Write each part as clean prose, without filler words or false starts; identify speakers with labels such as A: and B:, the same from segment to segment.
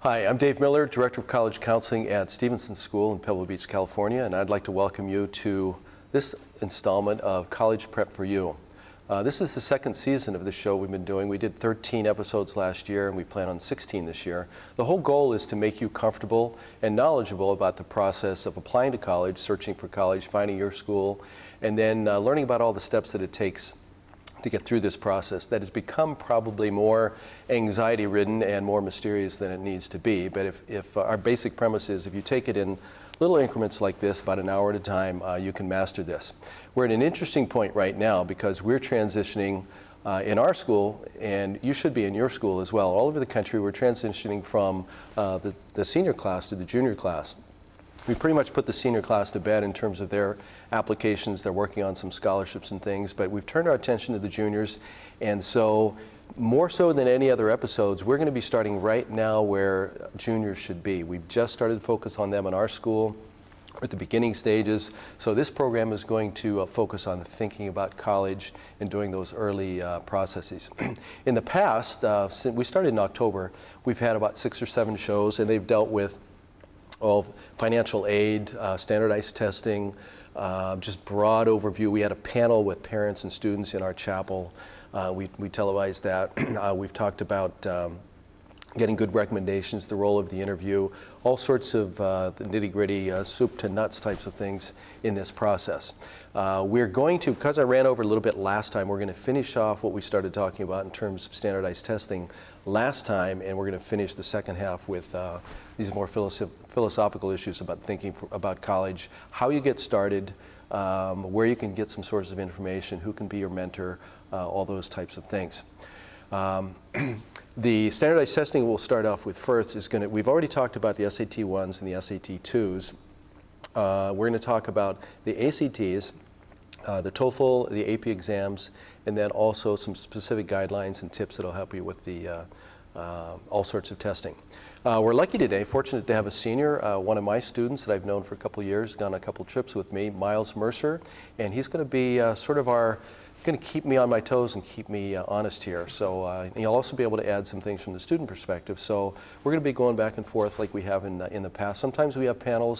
A: Hi, I'm Dave Miller, Director of College Counseling at Stevenson School in Pebble Beach, California, and I'd like to welcome you to this installment of College Prep for You. This is the second season of the show we've been doing. We did 13 episodes last year, and we plan on 16 this year. The whole goal is to make you comfortable and knowledgeable about the process of applying to college, searching for college, finding your school, and then learning about all the steps that it takes to get through this process that has become probably more anxiety-ridden and more mysterious than it needs to be. But if our basic premise is if you take it in little increments like this, about an hour at a time, you can master this. We're at an interesting point right now because we're transitioning in our school, and you should be in your school as well. All over the country, we're transitioning from the senior class to the junior class. We pretty much put the senior class to bed in terms of their applications. They're working on some scholarships and things, but we've turned our attention to the juniors, and so more so than any other episodes, we're going to be starting right now where juniors should be. We've just started to focus on them in our school at the beginning stages, so this program is going to focus on thinking about college and doing those early processes. In the past, since we started in October, we've had about 6 or 7 shows, and they've dealt with financial aid, standardized testing, just broad overview. We had a panel with parents and students in our chapel. We televised that. We've talked about getting good recommendations, the role of the interview, all sorts of the nitty-gritty soup to nuts types of things in this process. We're going to, because I ran over a little bit last time, we're going to finish off what we started talking about in terms of standardized testing last time, and we're going to finish the second half with these more philosophical issues about thinking about college, how you get started, where you can get some sources of information, who can be your mentor, all those types of things. The standardized testing we'll start off with first is we've already talked about the SAT 1s and the SAT 2s. We're going to talk about the ACTs, the TOEFL, the AP exams, and then also some specific guidelines and tips that'll help you with the all sorts of testing. We're lucky today, fortunate to have a senior, one of my students that I've known for a couple of years, gone a couple trips with me, Miles Mercer, and he's going to be sort of going to keep me on my toes and keep me honest here. So you'll also be able to add some things from the student perspective. So we're going to be going back and forth like we have in the past. Sometimes we have panel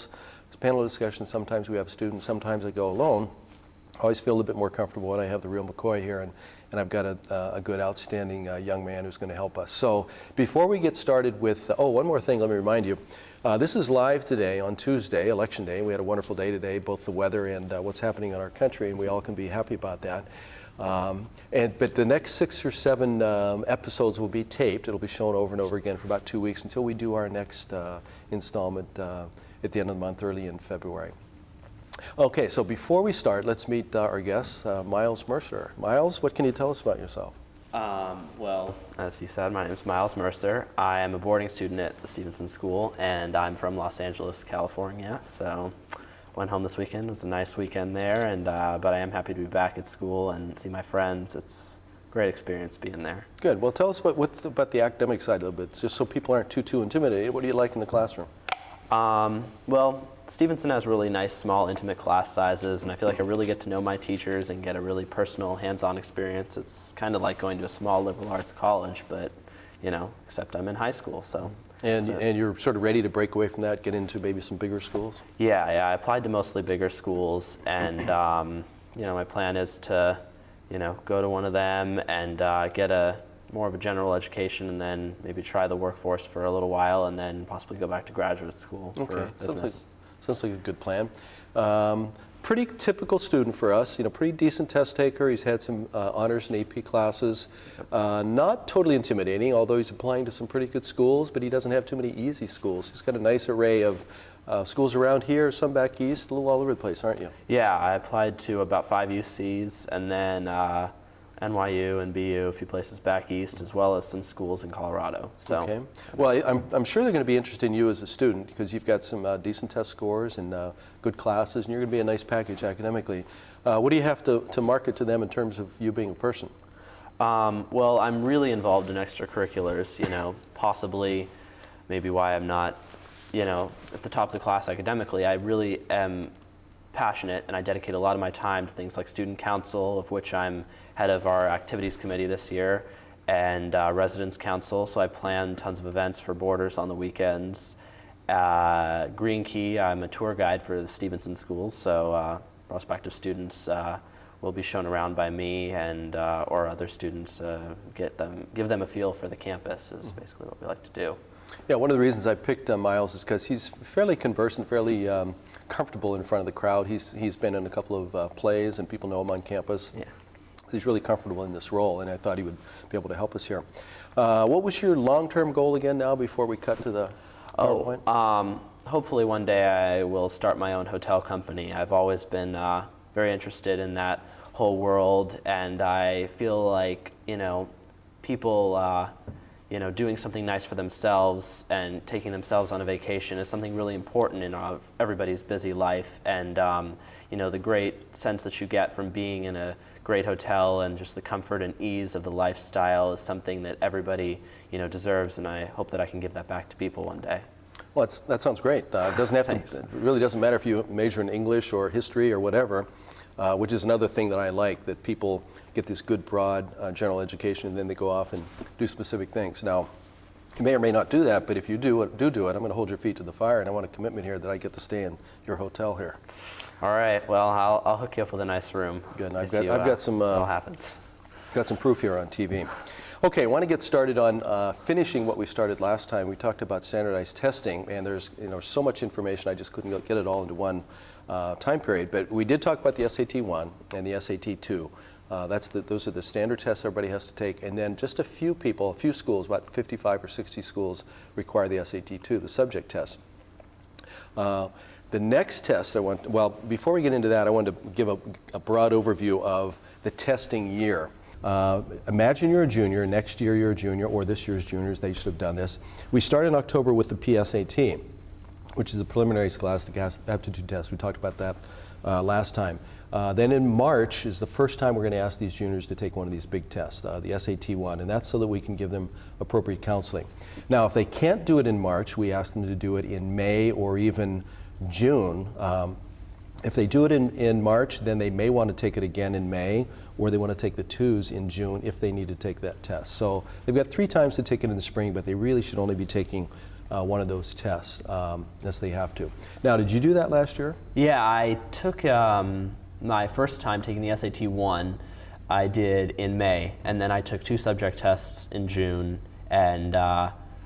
A: discussions, sometimes we have students, sometimes I go alone. I always feel a little bit more comfortable when I have the real McCoy here, and I've got a good, outstanding young man who's going to help us. So before we get started with, one more thing, let me remind you. This is live today on Tuesday, Election Day. We had a wonderful day today, both the weather and what's happening in our country, and we all can be happy about that. But the next 6 or 7 episodes will be taped. It'll be shown over and over again for about 2 weeks until we do our next installment at the end of the month, early in February. Okay, so before we start, let's meet our guest, Miles Mercer. Miles, what can you tell us about yourself?
B: Well, as you said, my name is Miles Mercer. I am a boarding student at the Stevenson School, and I'm from Los Angeles, California. So went home this weekend. It was a nice weekend there, and but I am happy to be back at school and see my friends. It's a great experience being there.
A: Good. Well, tell us what's about the academic side a little bit, just so people aren't too intimidated. What do you like in the classroom?
B: Well, Stevenson has really nice, small, intimate class sizes, and I feel like I really get to know my teachers and get a really personal, hands-on experience. It's kind of like going to a small liberal arts college, but, except I'm in high school, so.
A: And you're sort of ready to break away from that, get into maybe some bigger schools?
B: Yeah, I applied to mostly bigger schools, and, my plan is to, go to one of them and get more of a general education, and then maybe try the workforce for a little while, and then possibly go back to graduate school for business.
A: Sounds like a good plan. Pretty typical student for us, pretty decent test taker. He's had some honors and AP classes. Not totally intimidating, although he's applying to some pretty good schools, but he doesn't have too many easy schools. He's got a nice array of schools around here, some back east, a little all over the place, aren't you?
B: Yeah, I applied to about 5 UCs, and then NYU and BU, a few places back east, as well as some schools in Colorado. So,
A: okay. Well, I'm sure they're going to be interested in you as a student because you've got some decent test scores and good classes, and you're going to be a nice package academically. What do you have to market to them in terms of you being a person?
B: Well, I'm really involved in extracurriculars, possibly maybe why I'm not, at the top of the class academically. I really am passionate, and I dedicate a lot of my time to things like student council, of which I'm head of our activities committee this year, and residence council, so I plan tons of events for boarders on the weekends. Green Key, I'm a tour guide for the Stevenson schools, so prospective students will be shown around by me and or other students, give them a feel for the campus is basically what we like to do.
A: Yeah, one of the reasons I picked Miles is because he's fairly conversant, fairly comfortable in front of the crowd. He's been in a couple of plays and people know him on campus.
B: Yeah.
A: He's really comfortable in this role, and I thought he would be able to help us here. What was your long-term goal again now before we cut to the PowerPoint?
B: Hopefully one day I will start my own hotel company. I've always been very interested in that whole world, and I feel like, people, doing something nice for themselves and taking themselves on a vacation is something really important in everybody's busy life. And, the great sense that you get from being in a great hotel and just the comfort and ease of the lifestyle is something that everybody, deserves, and I hope that I can give that back to people one day.
A: Well, that sounds great. It doesn't have to. It really doesn't matter if you major in English or history or whatever, which is another thing that I like, that people get this good, broad general education, and then they go off and do specific things. Now, you may or may not do that, but if you do it, I'm going to hold your feet to the fire, and I want a commitment here that I get to stay in your hotel here.
B: All right. Well, I'll hook you up with a nice room.
A: Good. And I've got some.
B: All happens.
A: Got some proof here on TV. Okay, I want to get started on finishing what we started last time. We talked about standardized testing, and there's so much information I just couldn't get it all into one time period. But we did talk about the SAT 1 and the SAT 2. Those are the standard tests everybody has to take, and then just a few schools, about 55 or 60 schools, require the SAT 2, the subject test. The next test before we get into that, I want to give a broad overview of the testing year. Imagine you're a junior, next year you're a junior, or this year's juniors, they should have done this. We start in October with the PSAT, which is the preliminary scholastic aptitude test. We talked about that last time. Then in March is the first time we're going to ask these juniors to take one of these big tests, the SAT 1, and that's so that we can give them appropriate counseling. Now, if they can't do it in March, we ask them to do it in May or even June. If they do it in March, then they may want to take it again in May, or they want to take the 2s in June if they need to take that test. So they've got 3 times to take it in the spring, but they really should only be taking one of those tests unless they have to. Now, did you do that last year?
B: Yeah, I took my first time taking the SAT 1, I did in May, and then I took 2 subject tests in June, and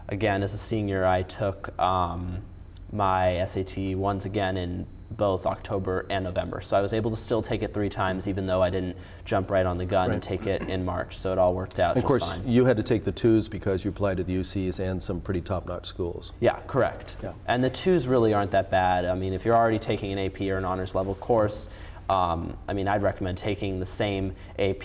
B: again, as a senior, I took my SAT 1s again in both October and November. So I was able to still take it 3 times, even though I didn't jump right on the gun and take it in March. So it all worked out just fine.
A: Of course, you had to take the 2s because you applied to the UCs and some pretty top-notch schools.
B: Yeah, correct.
A: Yeah.
B: And the 2s really aren't that bad. I mean, if you're already taking an AP or an honors level course, I'd recommend taking the same AP.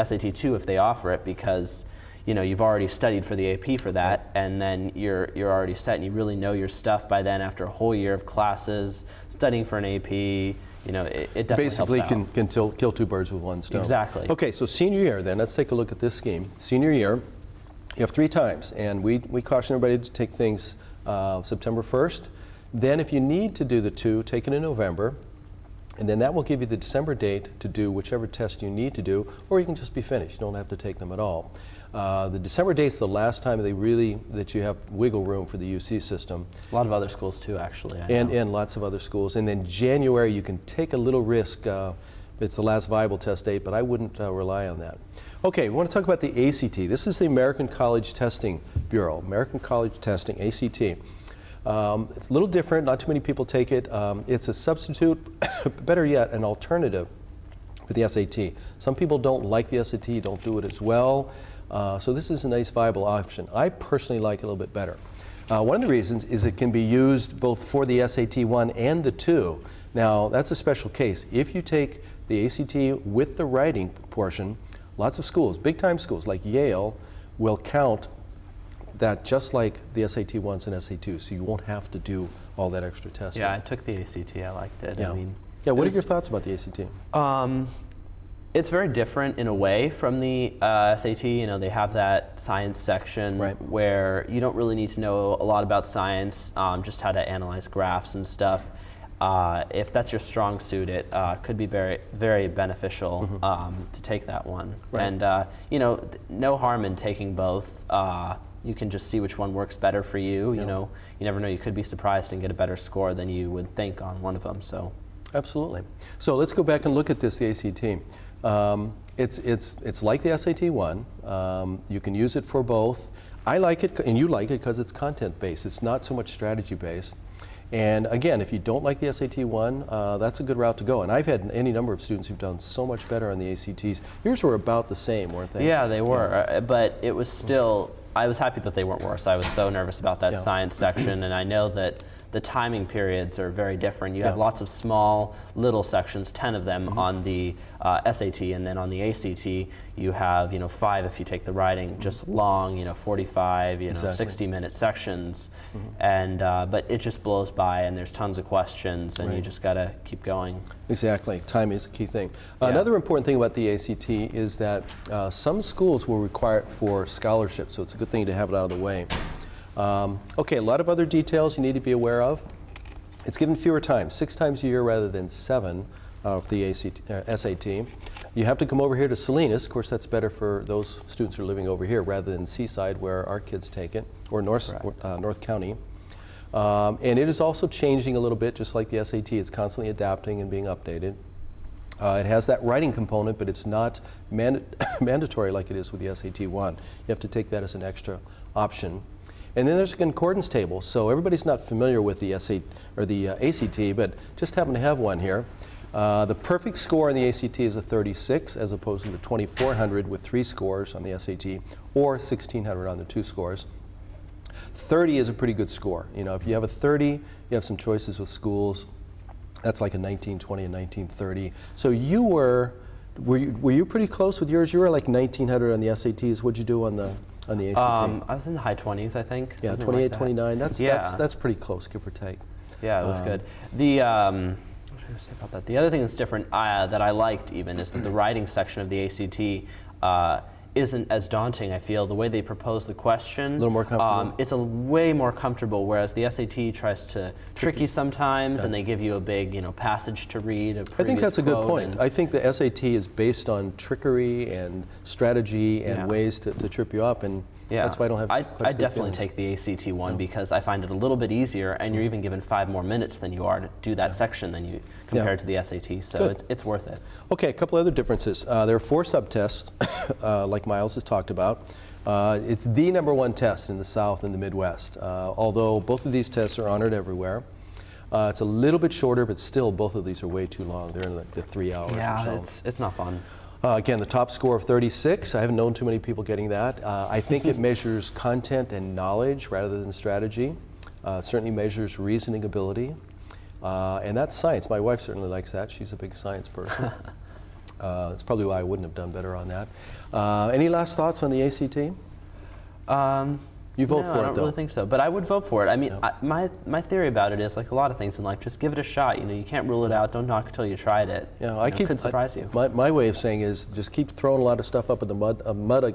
B: SAT 2 if they offer it, because you've already studied for the AP for that, and then you're already set, and you really know your stuff by then after a whole year of classes, studying for an AP. It definitely
A: basically
B: helps out.
A: can kill 2 birds with 1 stone.
B: Exactly.
A: Okay, so senior year then, let's take a look at this scheme. Senior year, you have 3 times, and we caution everybody to take things September 1st. Then if you need to do the 2, take it in November. And then that will give you the December date to do whichever test you need to do, or you can just be finished. You don't have to take them at all. The December date's the last time that you have wiggle room for the UC system.
B: A lot of other schools too, actually.
A: And lots of other schools. And then January, you can take a little risk. It's the last viable test date, but I wouldn't rely on that. Okay, we want to talk about the ACT. This is the American College Testing Bureau, American College Testing, ACT. It's a little different, not too many people take it. It's a substitute, better yet, an alternative for the SAT. Some people don't like the SAT, don't do it as well. So this is a nice viable option. I personally like it a little bit better. One of the reasons is it can be used both for the SAT 1 and the 2. Now, that's a special case. If you take the ACT with the writing portion, lots of schools, big time schools like Yale, will count that just like the SAT 1s and SAT 2s, so you won't have to do all that extra testing.
B: Yeah, I took the ACT. I liked it.
A: Yeah. What are your thoughts about the ACT?
B: It's very different in a way from the SAT. They have that science section where you don't really need to know a lot about science, just how to analyze graphs and stuff. if that's your strong suit, it could be very, very beneficial to take that one.
A: Right.
B: And no harm in taking both. You can just see which one works better for you. You know, you never know. You could be surprised and get a better score than you would think on one of them. So,
A: absolutely. So let's go back and look at this, the ACT. It's like the SAT one. You can use it for both. I like it, and you like it because it's content-based. It's not so much strategy-based. And again, if you don't like the SAT one, that's a good route to go. And I've had any number of students who've done so much better on the ACTs. Yours were about the same, weren't they?
B: Yeah, they were. But it was still, I was happy that they weren't worse. I was so nervous about that science section, and I know that the timing periods are very different. You have lots of small, little sections, 10 of them on the SAT, and then on the ACT, you have 5 if you take the writing, just long, 45, 60-minute sections, and but it just blows by, and there's tons of questions, and you just gotta keep going. Exactly,
A: timing is a key thing. Another important thing about the ACT is that some schools will require it for scholarship, so it's a good thing to have it out of the way. Okay, a lot of other details you need to be aware of. It's given fewer times, 6 times a year rather than 7 of the SAT. You have to come over here to Salinas. Of course, that's better for those students who are living over here rather than Seaside, where our kids take it, or North County. And it is also changing a little bit, just like the SAT. It's constantly adapting and being updated. It has that writing component, but it's not mandatory like it is with the SAT-1. You have to take that as an extra option. And then there's a concordance table. So everybody's not familiar with the ACT, but just happen to have one here. The perfect score on the ACT is a 36, as opposed to the 2,400 with 3 scores on the SAT, or 1,600 on the 2 scores. 30 is a pretty good score. If you have a 30, you have some choices with schools. That's like a 1920 and 1930. So you were you pretty close with yours? You were like 1,900 on the SATs. What'd you do on the ACT?
B: I was in the high 20s, I think.
A: Yeah, 28, like 29. That's pretty close, give or take.
B: Yeah, it was good. What was I going to say about that? The other thing that's different that I liked even is that the writing section of the ACT isn't as daunting, I feel. The way they propose the question,
A: a little more comfortable.
B: It's way more comfortable, whereas the SAT tries to trick you sometimes, and they give you a big passage to read.
A: I think that's a good point. I think the SAT is based on trickery and strategy and ways to trip you up, and that's why I don't have
B: I definitely take the ACT one because I find it a little bit easier, and you're even given 5 more minutes than you are to do that section than you compared to the SAT, so it's worth it.
A: Okay, a couple other differences. There are 4 subtests, like Miles has talked about. It's the #1 test in the South and the Midwest, although both of these tests are honored everywhere. It's a little bit shorter, but still both of these are way too long. They're in the 3 hours or so.
B: Yeah, it's not fun.
A: Again, the top score of 36, I haven't known too many people getting that. I think it measures content and knowledge rather than strategy. Certainly measures reasoning ability. And that's science. My wife certainly likes that. She's a big science person. That's probably why I wouldn't have done better on that. Any last thoughts on the ACT? You vote for it, though.
B: I don't really think so, but I would vote for it. I mean, my theory about it is, like a lot of things in life, just give it a shot. You can't rule it out. Don't knock until you tried it. It could surprise you.
A: My way of saying is just keep throwing a lot of stuff up in the mud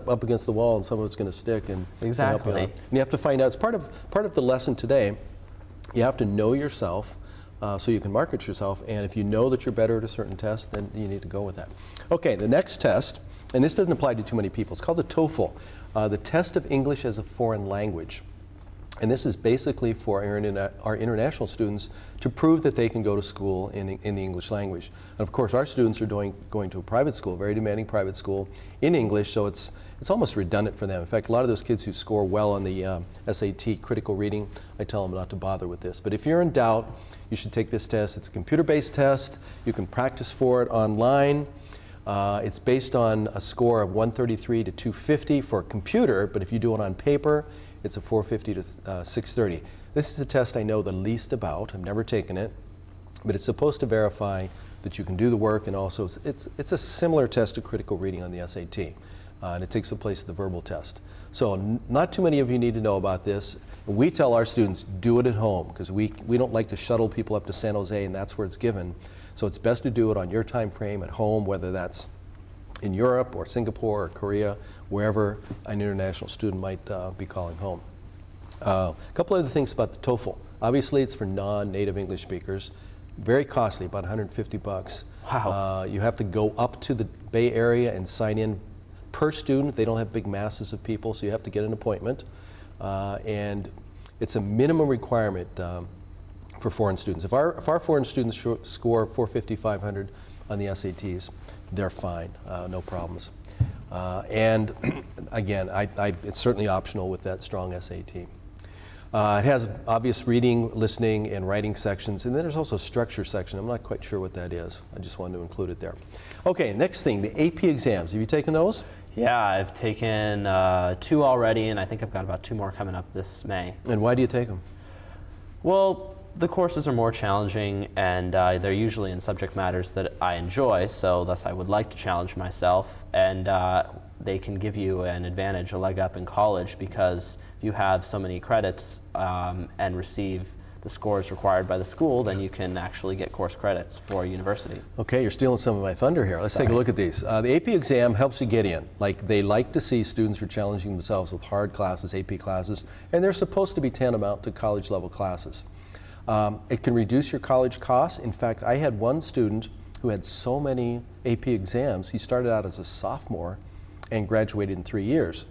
A: up against the wall, and some of it's going to stick. And
B: exactly.
A: And you have to find out. It's part of the lesson today. You have to know yourself, so you can market yourself. And if you know that you're better at a certain test, then you need to go with that. Okay, the next test, and this doesn't apply to too many people. It's called the TOEFL. The Test of English as a Foreign Language. And this is basically for our international students to prove that they can go to school in the English language. And of course, our students are going to a private school, very demanding private school in English, so it's almost redundant for them. In fact, a lot of those kids who score well on the SAT critical reading, I tell them not to bother with this. But if you're in doubt, you should take this test. It's a computer-based test. You can practice for it online. It's based on a score of 133 to 250 for a computer, but if you do it on paper, it's a 450 to 630. This is a test I know the least about. I've never taken it, but it's supposed to verify that you can do the work, and also it's a similar test to critical reading on the SAT, and it takes the place of the verbal test. So not too many of you need to know about this. We tell our students, do it at home, because we don't like to shuttle people up to San Jose, and that's where it's given. So it's best to do it on your time frame at home, whether that's in Europe or Singapore or Korea, wherever an international student might be calling home. A couple other things about the TOEFL. Obviously, it's for non-native English speakers. very costly, about $150.
B: Wow.
A: You have to go up to the Bay Area and sign in per student. They don't have big masses of people, so you have to get an appointment. And it's a minimum requirement for foreign students. If our foreign students score 450, 500 on the SATs, they're fine, no problems. And again, it's certainly optional with that strong SAT. It has obvious reading, listening, and writing sections, and then there's also a structure section. I'm not quite sure what that is. I just wanted to include it there. Okay, next thing, the AP exams. Have you taken those?
B: Yeah, I've taken 2 already, and I think I've got about 2 more coming up this May.
A: And why do you take them?
B: Well, the courses are more challenging, and they're usually in subject matters that I enjoy, so thus I would like to challenge myself. And they can give you an advantage, a leg up in college, because if you have so many credits and receive the scores required by the school, then you can actually get course credits for university.
A: Okay, you're stealing some of my thunder here. Let's take a look at these. The AP exam helps you get in. They like to see students who are challenging themselves with hard classes, AP classes, and they're supposed to be tantamount to college level classes. It can reduce your college costs. In fact, I had one student who had so many AP exams, he started out as a sophomore and graduated in 3 years.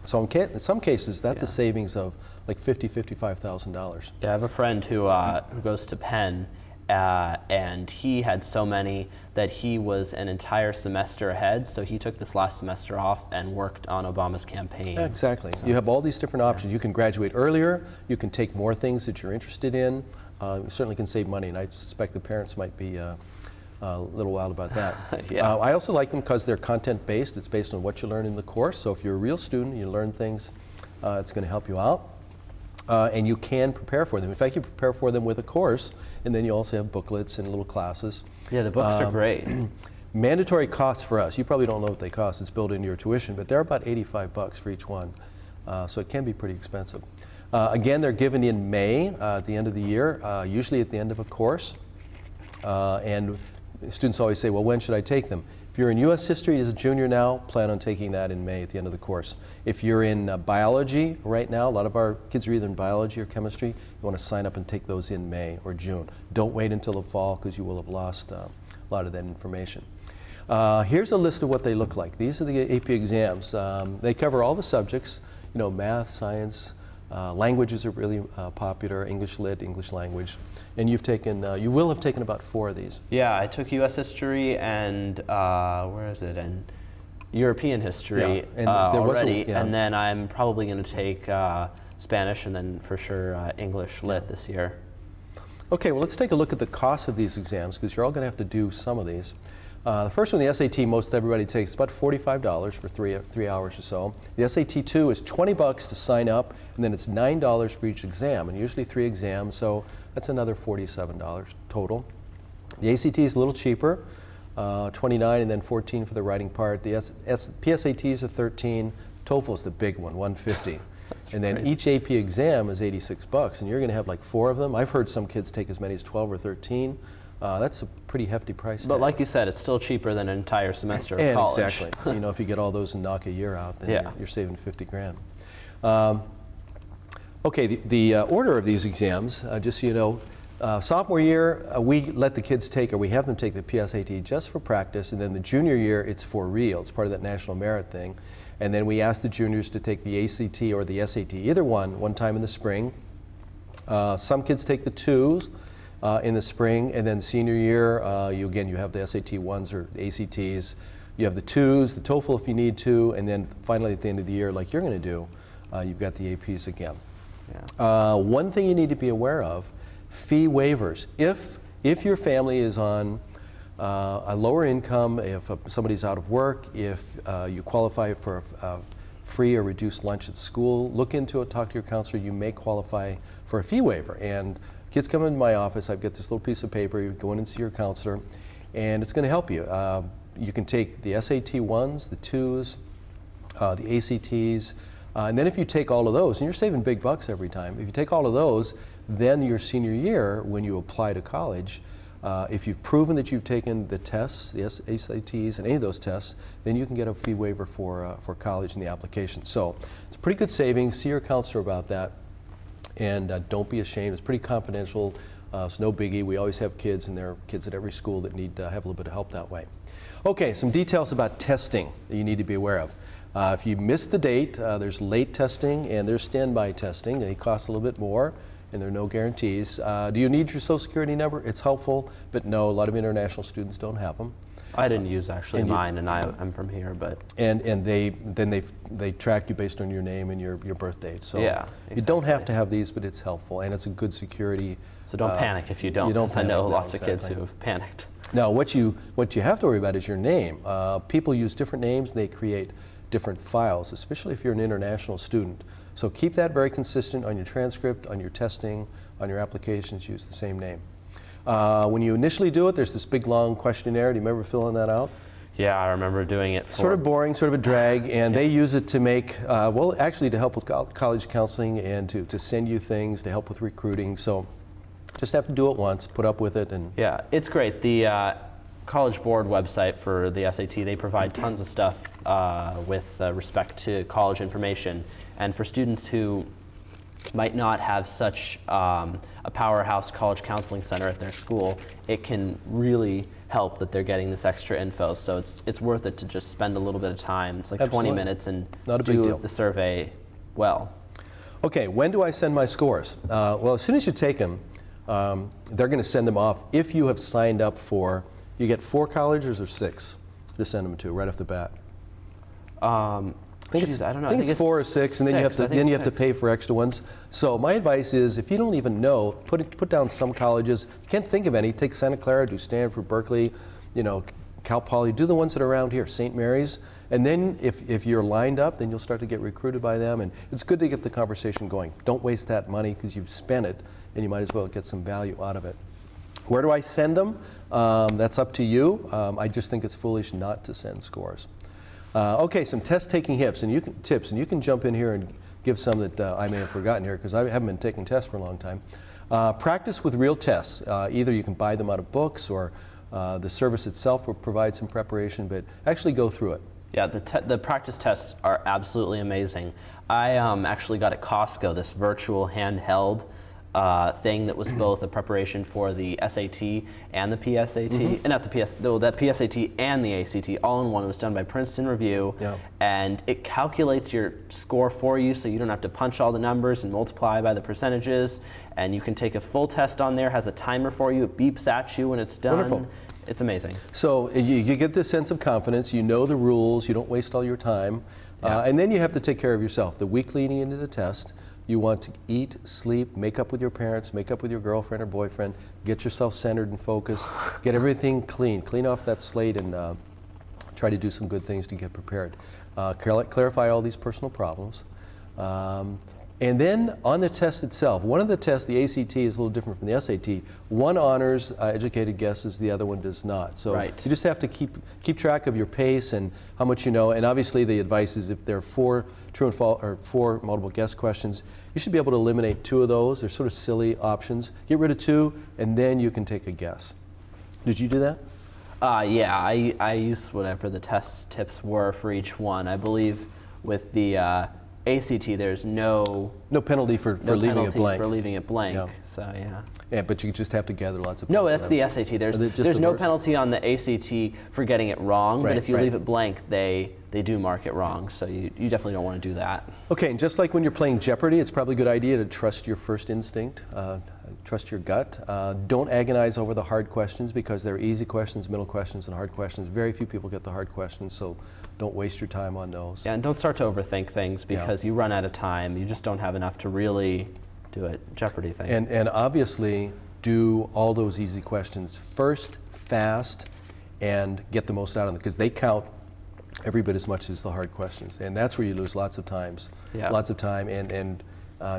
A: So in some cases, that's a savings of like $50,000, $55,000.
B: Yeah, I have a friend who goes to Penn, and he had so many that he was an entire semester ahead, so he took this last semester off and worked on Obama's campaign.
A: Exactly.
B: So,
A: you have all these different options. You can graduate earlier, you can take more things that you're interested in. You certainly can save money, and I suspect the parents might be a little wild about that.
B: Yeah.
A: I also like them because they're content-based. It's based on what you learn in the course. So if you're a real student, you learn things, it's going to help you out. And you can prepare for them. In fact, you prepare for them with a course, and then you also have booklets and little classes.
B: Yeah, the books are great.
A: Mandatory costs for us, you probably don't know what they cost. It's built into your tuition, but they're about $85 for each one. So it can be pretty expensive. Again, they're given in May at the end of the year, usually at the end of a course. And students always say, well, when should I take them? If you're in U.S. history as a junior now, plan on taking that in May at the end of the course. If you're in biology right now, a lot of our kids are either in biology or chemistry, you want to sign up and take those in May or June. Don't wait until the fall because you will have lost a lot of that information. Here's a list of what they look like. These are the AP exams. They cover all the subjects, math, science, languages are really popular, English Lit, English language. And you will have taken about 4 of these.
B: Yeah, I took U.S. history and and European history
A: and
B: already, and then I'm probably going to take Spanish and then for sure English Lit this year.
A: Okay, well let's take a look at the cost of these exams because you're all going to have to do some of these. The first one, the SAT, most everybody takes about $45 for three hours or so. The SAT 2 is $20 to sign up, and then it's $9 for each exam, and usually 3 exams, so that's another $47 total. The ACT is a little cheaper, $29 and then $14 for the writing part. The PSATs are $13. TOEFL is the big one, $150. And then
B: crazy.
A: each AP exam is $86, and you're going to have like 4 of them. I've heard some kids take as many as 12 or 13. That's a pretty hefty price tag.
B: But like you said, it's still cheaper than an entire semester of college.
A: Exactly. If you get all those and knock a year out, then you're saving 50 grand. Okay, the order of these exams, just so you know, sophomore year, we let the kids take, or we have them take the PSAT just for practice, and then the junior year, it's for real. It's part of that national merit thing. And then we ask the juniors to take the ACT or the SAT, either one time in the spring. Some kids take the 2s. In the spring, and then senior year, you have the SAT 1s or the ACTs. You have the 2s, the TOEFL if you need to, and then finally at the end of the year, like you're going to do, you've got the APs again. Yeah. One thing you need to be aware of, fee waivers. If your family is on a lower income, if somebody's out of work, if you qualify for free or reduced lunch at school, look into it, talk to your counselor. You may qualify for a fee waiver. And kids come into my office, I've got this little piece of paper, you go in and see your counselor, and it's going to help you. You can take the SAT 1s, the 2s, the ACTs, and then if you take all of those, and you're saving big bucks every time, if you take all of those, then your senior year, when you apply to college, if you've proven that you've taken the tests, the SATs, and any of those tests, then you can get a fee waiver for college in the application. So it's a pretty good savings. See your counselor about that. And don't be ashamed. It's pretty confidential. It's no biggie. We always have kids, and there are kids at every school that need to have a little bit of help that way. Okay, some details about testing that you need to be aware of. If you miss the date, there's late testing and there's standby testing. They cost a little bit more, and there are no guarantees. Do you need your Social Security number? It's helpful, but no, a lot of international students don't have them.
B: I didn't use actually mine, and I'm from here, but
A: and they track you based on your name and your birth date. So
B: yeah, exactly.
A: You don't have to have these, but it's helpful, and it's a good security.
B: So don't panic if you don't. Because I know lots of kids who have panicked.
A: Now, what you have to worry about is your name. People use different names, and they create different files, especially if you're an international student. So keep that very consistent on your transcript, on your testing, on your applications. Use the same name. When you initially do it, there's this big long questionnaire. Do you remember filling that out?
B: Yeah, I remember doing it.
A: Sort of boring, sort of a drag, and they use it to make, well, actually to help with college counseling and to send you things, to help with recruiting. So just have to do it once, put up with it. And
B: yeah, it's great. The College Board website for the SAT, they provide tons of stuff with respect to college information. And for students who might not have such a powerhouse college counseling center at their school, it can really help that they're getting this extra info. So it's worth it to just spend a little bit of time. It's like
A: Absolutely.
B: 20 minutes and
A: Not a big
B: do
A: deal.
B: the survey well.
A: Okay, when do I send my scores? Well, as soon as you take them, they're going to send them off. If you have signed up for, you get 4 colleges or 6 to send them to right off the bat.
B: I don't know.
A: I think it's 4 or 6, and then you have to pay for extra ones. So my advice is, if you don't even know, put down some colleges. You can't think of any. Take Santa Clara, do Stanford, Berkeley, Cal Poly. Do the ones that are around here, St. Mary's, and then if you're lined up, then you'll start to get recruited by them. And it's good to get the conversation going. Don't waste that money because you've spent it, and you might as well get some value out of it. Where do I send them? That's up to you. I just think it's foolish not to send scores. Okay, some test-taking tips, and you can jump in here and give some that I may have forgotten here because I haven't been taking tests for a long time. Practice with real tests. Either you can buy them out of books, or the service itself will provide some preparation, but actually go through it.
B: Yeah, the practice tests are absolutely amazing. I actually got at Costco this virtual handheld thing that was both a preparation for the SAT and the PSAT, that PSAT and the ACT all in one. It was done by Princeton Review, and it calculates your score for you, so you don't have to punch all the numbers and multiply by the percentages, and you can take a full test on there, has a timer for you, it beeps at you when it's done.
A: Wonderful.
B: It's amazing.
A: So you get this sense of confidence, you know the rules, you don't waste all your time, and then you have to take care of yourself. The week leading into the test, you want to eat, sleep, make up with your parents, make up with your girlfriend or boyfriend, get yourself centered and focused, get everything clean off that slate, and try to do some good things to get prepared. Clarify all these personal problems. And then on the test itself, one of the tests, the ACT, is a little different from the SAT. One honors educated guesses, the other one does not. So you just have to keep track of your pace and how much you know. And obviously the advice is if there are 4 true and false or 4 multiple guess questions, you should be able to eliminate 2 of those. They're sort of silly options. Get rid of 2, and then you can take a guess. Did you do that?
B: Yeah, I used whatever the test tips were for each one. I believe with the ACT, there's no
A: penalty for leaving it blank.
B: Yeah. So yeah.
A: Yeah, but you just have to gather lots of.
B: No, that's the SAT. There's no penalty on the ACT for getting it wrong, but if you leave it blank, they do mark it wrong. So you definitely don't want to do that.
A: Okay, and just like when you're playing Jeopardy, it's probably a good idea to trust your first instinct, trust your gut. Don't agonize over the hard questions because there are easy questions, middle questions, and hard questions. Very few people get the hard questions, so don't waste your time on those.
B: Yeah, and don't start to overthink things because you run out of time. You just don't have enough to really do a Jeopardy thing.
A: And obviously, do all those easy questions first, fast, and get the most out of them because they count every bit as much as the hard questions. And that's where you lose lots of time, and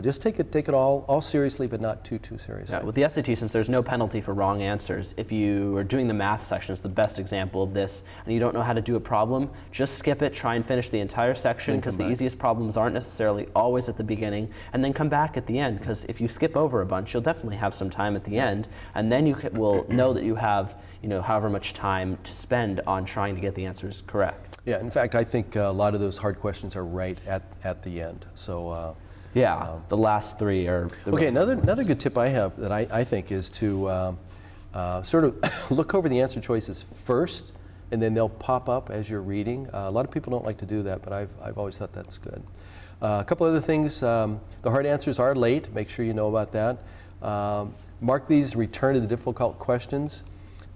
A: just take it all seriously, but not too seriously.
B: Yeah, with the SAT, since there's no penalty for wrong answers, if you are doing the math section, it's the best example of this, and you don't know how to do a problem, just skip it, try and finish the entire section, because the easiest problems aren't necessarily always at the beginning, and then come back at the end, because if you skip over a bunch, you'll definitely have some time at the end, and then you will know that you have however much time to spend on trying to get the answers correct.
A: Yeah, in fact, I think a lot of those hard questions are right at the end. So
B: Yeah, the last three are the
A: Okay,
B: really
A: another good tip I have that I think is to sort of look over the answer choices first, and then they'll pop up as you're reading. A lot of people don't like to do that, but I've always thought that's good. A couple other things, the hard answers are late. Make sure you know about that. Mark these, return to the difficult questions.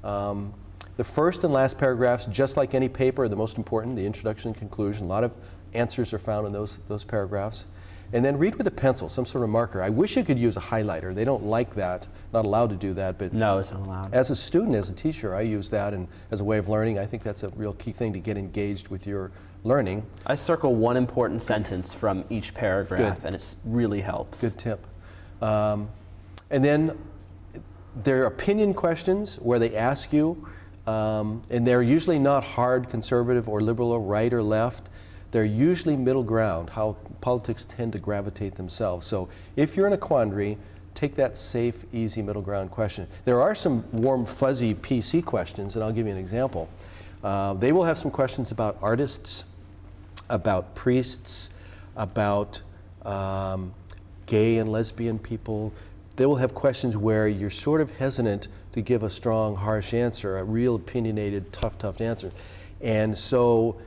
A: The first and last paragraphs, just like any paper, are the most important, the introduction and conclusion. A lot of answers are found in those paragraphs. And then read with a pencil, some sort of marker. I wish you could use a highlighter. They don't like that, not allowed to do that. But
B: no, it's not allowed.
A: As a student, as a teacher, I use that, and as a way of learning, I think that's a real key thing to get engaged with your learning.
B: I circle one important sentence from each paragraph,
A: Good.
B: and it really helps.
A: Good tip. And then there are opinion questions where they ask you, and they're usually not hard conservative or liberal or right or left. They're usually middle ground, how politics tend to gravitate themselves. So if you're in a quandary, take that safe, easy middle ground question. There are some warm, fuzzy PC questions, and I'll give you an example. They will have some questions about artists, about priests, about gay and lesbian people. They will have questions where you're sort of hesitant to give a strong, harsh answer, a real opinionated, tough answer. And so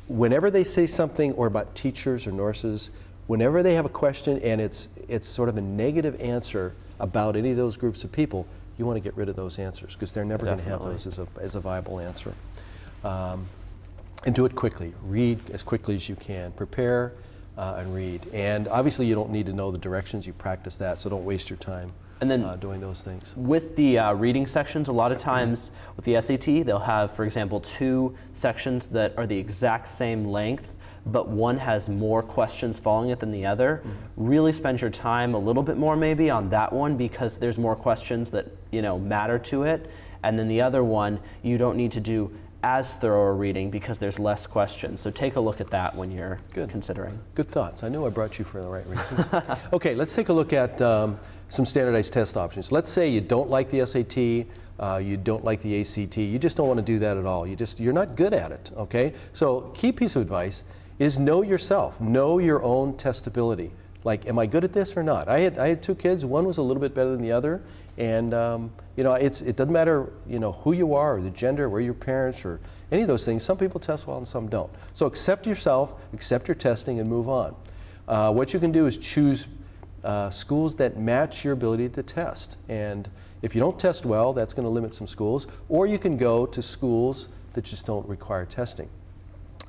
A: whenever they say something, or about teachers or nurses, whenever they have a question and it's sort of a negative answer about any of those groups of people, you want to get rid of those answers, because they're never going to have those as a viable answer. And do it quickly. Read as quickly as you can. Prepare and read. And obviously you don't need to know the directions. You practice that, so don't waste your time doing those things.
B: With the reading sections, a lot of times with the SAT, they'll have, for example, 2 sections that are the exact same length, but one has more questions following it than the other. Really spend your time a little bit more maybe on that one, because there's more questions that matter to it. And then the other one, you don't need to do as thorough a reading because there's less questions. So take a look at that when you're considering. Good
A: thoughts. I knew I brought you for the right reasons. Okay, let's take a look at some standardized test options. Let's say you don't like the SAT, you don't like the ACT, you just don't want to do that at all. You're not good at it, okay? So key piece of advice is know yourself. Know your own testability. Like, am I good at this or not? I had 2 kids. One was a little bit better than the other. And it doesn't matter who you are, or the gender, or your parents, or any of those things. Some people test well and some don't. So accept yourself, accept your testing, and move on. What you can do is choose schools that match your ability to test. And if you don't test well, that's going to limit some schools. Or you can go to schools that just don't require testing.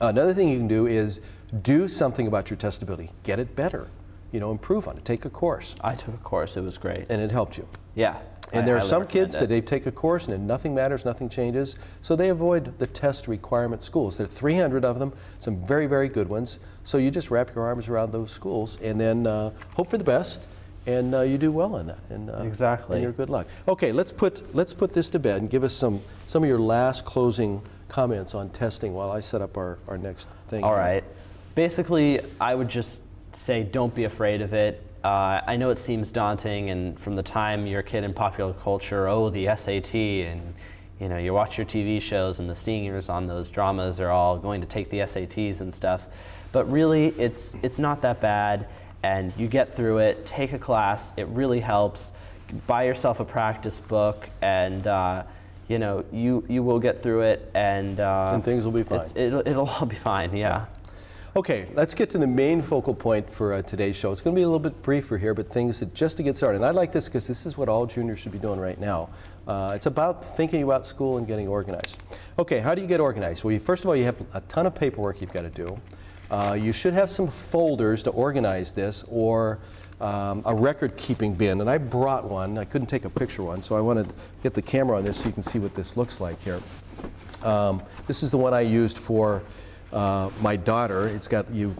A: Another thing you can do is do something about your testability. Get it better. Improve on it. Take a course.
B: I took a course. It was great.
A: And it helped you.
B: Yeah.
A: And there are some kids that they take a course and then nothing matters, nothing changes, so they avoid the test requirement schools. There are 300 of them, some very, very good ones. So you just wrap your arms around those schools and then hope for the best, and you do well in that. And,
B: exactly.
A: And you're good luck. Okay, let's put this to bed and give us some of your last closing comments on testing while I set up our next thing.
B: All right. Basically, I would just say don't be afraid of it. I know it seems daunting, and from the time you're a kid in popular culture, the SAT, and you watch your TV shows and the seniors on those dramas are all going to take the SATs and stuff. But really, it's not that bad, and you get through it. Take a class. It really helps. Buy yourself a practice book, and you will get through it, and
A: things will be fine.
B: It'll all be fine. Yeah.
A: Okay, let's get to the main focal point for today's show. It's going to be a little bit briefer here, but things that just to get started. And I like this because this is what all juniors should be doing right now. It's about thinking about school and getting organized. Okay, how do you get organized? Well, first of all, you have a ton of paperwork you've got to do. You should have some folders to organize this, or a record-keeping bin. And I brought one. I couldn't take a picture one, so I wanted to get the camera on this so you can see what this looks like here. This is the one I used for my daughter. It's got you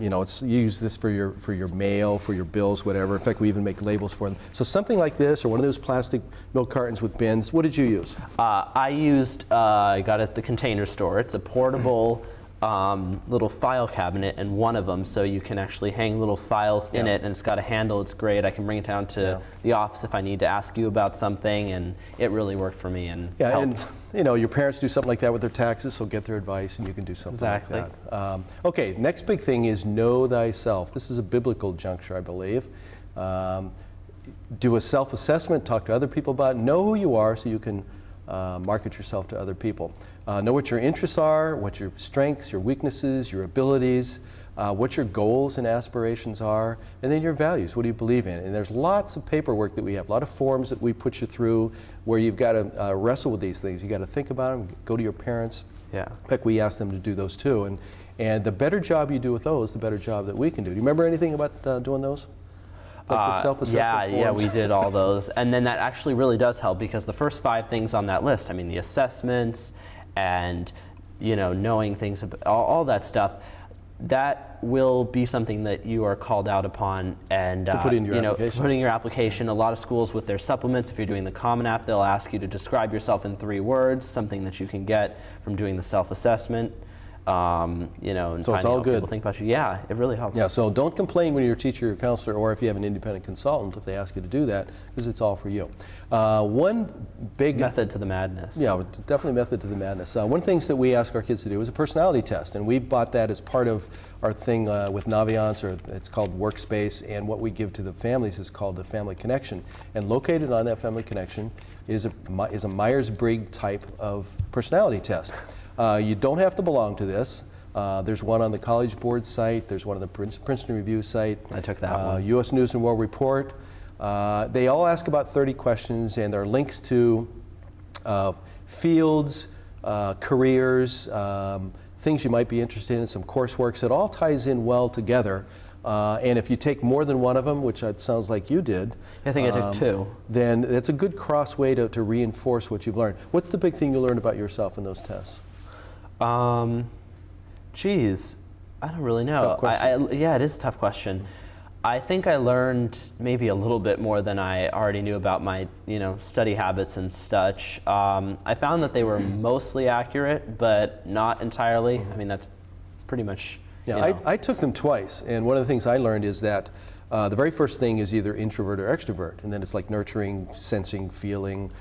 A: use this for your mail, for your bills, whatever. In fact, we even make labels for them. So something like this, or one of those plastic milk cartons with bins. What did you use?
B: I got it at the Container Store. It's a portable little file cabinet in one of them, so you can actually hang little files in it, and it's got a handle. It's great. I can bring it down to the office if I need to ask you about something, and it really worked for me and helped.
A: And your parents do something like that with their taxes, so get their advice, and you can do something like that. Okay, next big thing is know thyself. This is a biblical juncture, I believe. Do a self-assessment, talk to other people about it, know who you are so you can market yourself to other people. Know what your interests are, what your strengths, your weaknesses, your abilities, what your goals and aspirations are, and then your values. What do you believe in? And there's lots of paperwork that we have, a lot of forms that we put you through where you've got to wrestle with these things. You've got to think about them, go to your parents. In fact, we ask them to do those too. And the better job you do with those, the better job that we can do. Do you remember anything about doing those? Like the self-assessment forms?
B: Yeah, we did all those. And then that actually really does help, because the first 5 things on that list, I mean, the assessments and, knowing things about all that stuff, that will be something that you are called out upon and
A: to put in your application.
B: Putting your application. A lot of schools with their supplements, if you're doing the Common App, they'll ask you to describe yourself in 3 words, something that you can get from doing the self-assessment. And
A: so it's all good.
B: People think about you. Yeah, it really helps.
A: Yeah, so don't complain when you're a teacher or counselor, or if you have an independent consultant, if they ask you to do that, because it's all for you. One big
B: method to the madness.
A: Yeah, definitely method to the madness. One of the things that we ask our kids to do is a personality test, and we bought that as part of our thing with Naviance, or it's called Workspace, and what we give to the families is called the Family Connection. And located on that Family Connection is a Myers-Briggs type of personality test. You don't have to belong to this. There's one on the College Board site. There's one on the Princeton Review site.
B: I took that one.
A: U.S. News and World Report. They all ask about 30 questions, and there are links to fields, careers, things you might be interested in, some coursework. So it all ties in well together. And if you take more than one of them, which it sounds like you did,
B: I think I took 2.
A: Then it's a good cross way to reinforce what you've learned. What's the big thing you learned about yourself in those tests?
B: Geez, I don't really know.
A: Tough question.
B: Yeah, it is a tough question. I think I learned maybe a little bit more than I already knew about my, study habits and such. I found that they were mostly accurate, but not entirely. I mean, that's pretty much.
A: Yeah, I took them twice, and one of the things I learned is that the very first thing is either introvert or extrovert, and then it's like nurturing, sensing, feeling,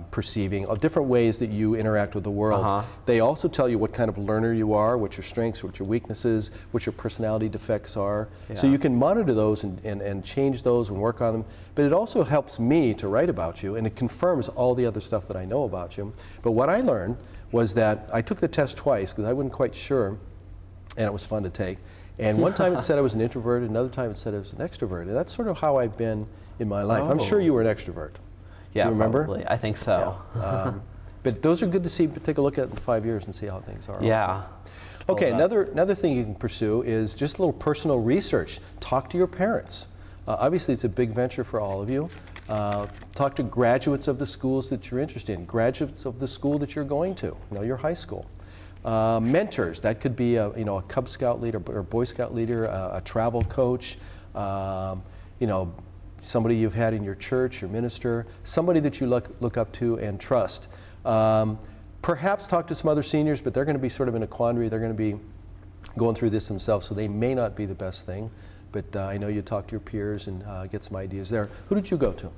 A: perceiving, different ways that you interact with the world. They also tell you what kind of learner you are, what your strengths, what your weaknesses, what your personality defects are. So you can monitor those and change those and work on them. But it also helps me to write about you, and it confirms all the other stuff that I know about you. But what I learned was that I took the test twice because I wasn't quite sure, and it was fun to take. And one time it said I was an introvert, another time it said I was an extrovert. And that's sort of how I've been in my life. I'm sure you were an extrovert.
B: Yeah,
A: you remember?
B: Probably. I think so.
A: Yeah. But those are good to see. Take a look at in 5 years and see how things are.
B: Yeah.
A: Okay. Another thing you can pursue is just a little personal research. Talk to your parents. Obviously, it's a big venture for all of you. Talk to graduates of the schools that you're interested in. Graduates of the school that you're going to. Your high school. Mentors. That could be a Cub Scout leader or Boy Scout leader, a travel coach. Somebody you've had in your church, your minister, somebody that you look up to and trust. Perhaps talk to some other seniors, but they're going to be sort of in a quandary. They're going to be going through this themselves, so they may not be the best thing. But I know you talk to your peers and get some ideas there. Who did you go to?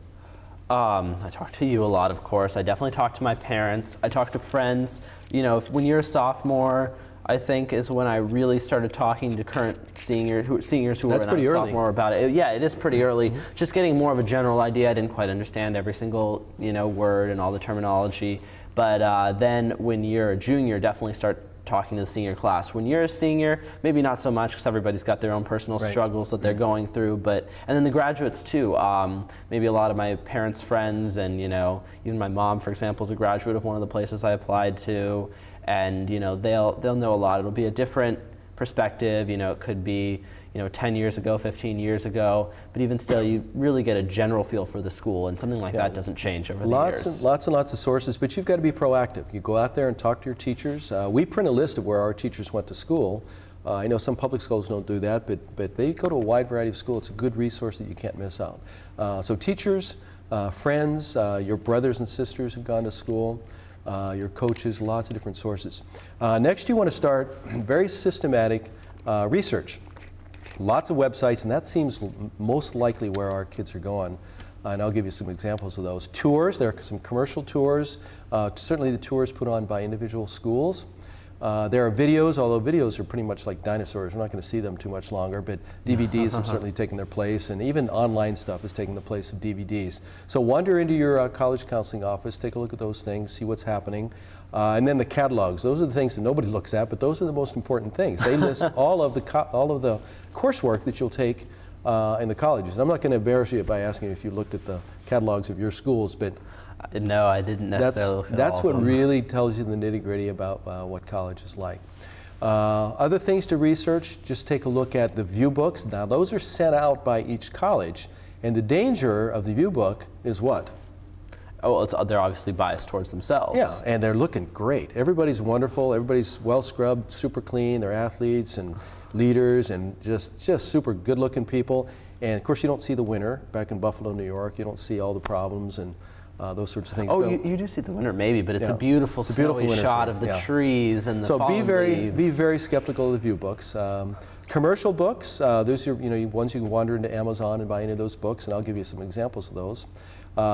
B: I talked to you a lot, of course. I definitely talked to my parents. I talked to friends. When you're a sophomore, I think is when I really started talking to current seniors who were in a sophomore about it. Yeah, it is pretty early. Just getting more of a general idea. I didn't quite understand every single word and all the terminology. But then when you're a junior, definitely start talking to the senior class. When you're a senior, maybe not so much because everybody's got their own personal struggles that they're going through. And then the graduates too. Maybe a lot of my parents' friends, and even my mom, for example, is a graduate of one of the places I applied to. And they'll know a lot. It'll be a different perspective. It could be 10 years ago, 15 years ago, but even still, you really get a general feel for the school, and something like that doesn't change over the years.
A: Lots and lots of sources, but you've got to be proactive. You go out there and talk to your teachers. We print a list of where our teachers went to school. I know some public schools don't do that, but they go to a wide variety of schools. It's a good resource that you can't miss out. So teachers, friends, your brothers and sisters who've gone to school. your coaches, lots of different sources. Next, you want to start very systematic research. Lots of websites, and that seems most likely where our kids are going. And I'll give you some examples of those. Tours, there are some commercial tours, certainly the tours put on by individual schools. There are videos, although videos are pretty much like dinosaurs. We're not going to see them too much longer, but DVDs have certainly taken their place, and even online stuff is taking the place of DVDs. So wander into your college counseling office, take a look at those things, see what's happening. And then the catalogs, those are the things that nobody looks at, but those are the most important things. They list all of the coursework that you'll take in the colleges. And I'm not going to embarrass you by asking if you looked at the catalogs of your schools, but
B: no, I didn't necessarily look at
A: that's
B: all
A: what
B: of them.
A: really tells you the nitty-gritty about what college is like. Other things to research, just take a look at the view books. Now, those are sent out by each college, and the danger of the view book is what?
B: Oh, they're obviously biased towards themselves.
A: Yeah, and they're looking great. Everybody's wonderful. Everybody's well scrubbed, super clean. They're athletes and leaders and just super good-looking people. And of course, you don't see the winner back in Buffalo, New York. You don't see all the problems and those sorts of things.
B: Oh, you do see the winter maybe, but it's
A: Yeah.
B: a beautiful,
A: It's a beautiful
B: snowy
A: winter
B: shot
A: scene,
B: of the
A: yeah.
B: trees and the
A: So
B: fallen leaves.
A: be very skeptical of the view books. Commercial books, those are ones you can wander into Amazon and buy any of those books, and I'll give you some examples of those.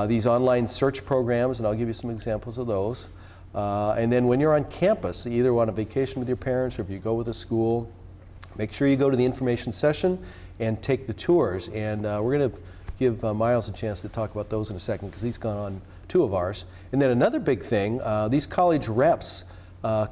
A: These online search programs, and I'll give you some examples of those. And then when you're on campus, either on a vacation with your parents or if you go with a school, make sure you go to the information session and take the tours. And we're going to give Miles a chance to talk about those in a second because he's gone on 2 of ours. And then another big thing, these college reps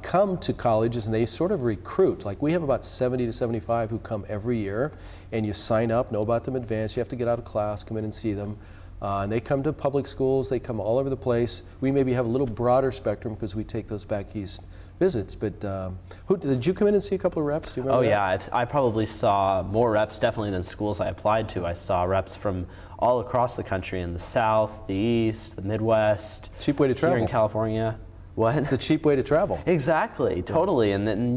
A: come to colleges and they sort of recruit. Like we have about 70 to 75 who come every year, and you sign up, know about them in advance. You have to get out of class, come in and see them. And they come to public schools, they come all over the place. We maybe have a little broader spectrum because we take those back east visits. But did you come in and see a couple of reps? Do you remember that?
B: Yeah, I probably saw more reps definitely than schools I applied to. I saw reps from all across the country, in the South, the East, the Midwest.
A: Cheap way to travel.
B: Here in California. What?
A: It's a cheap way to travel.
B: Exactly, totally. And then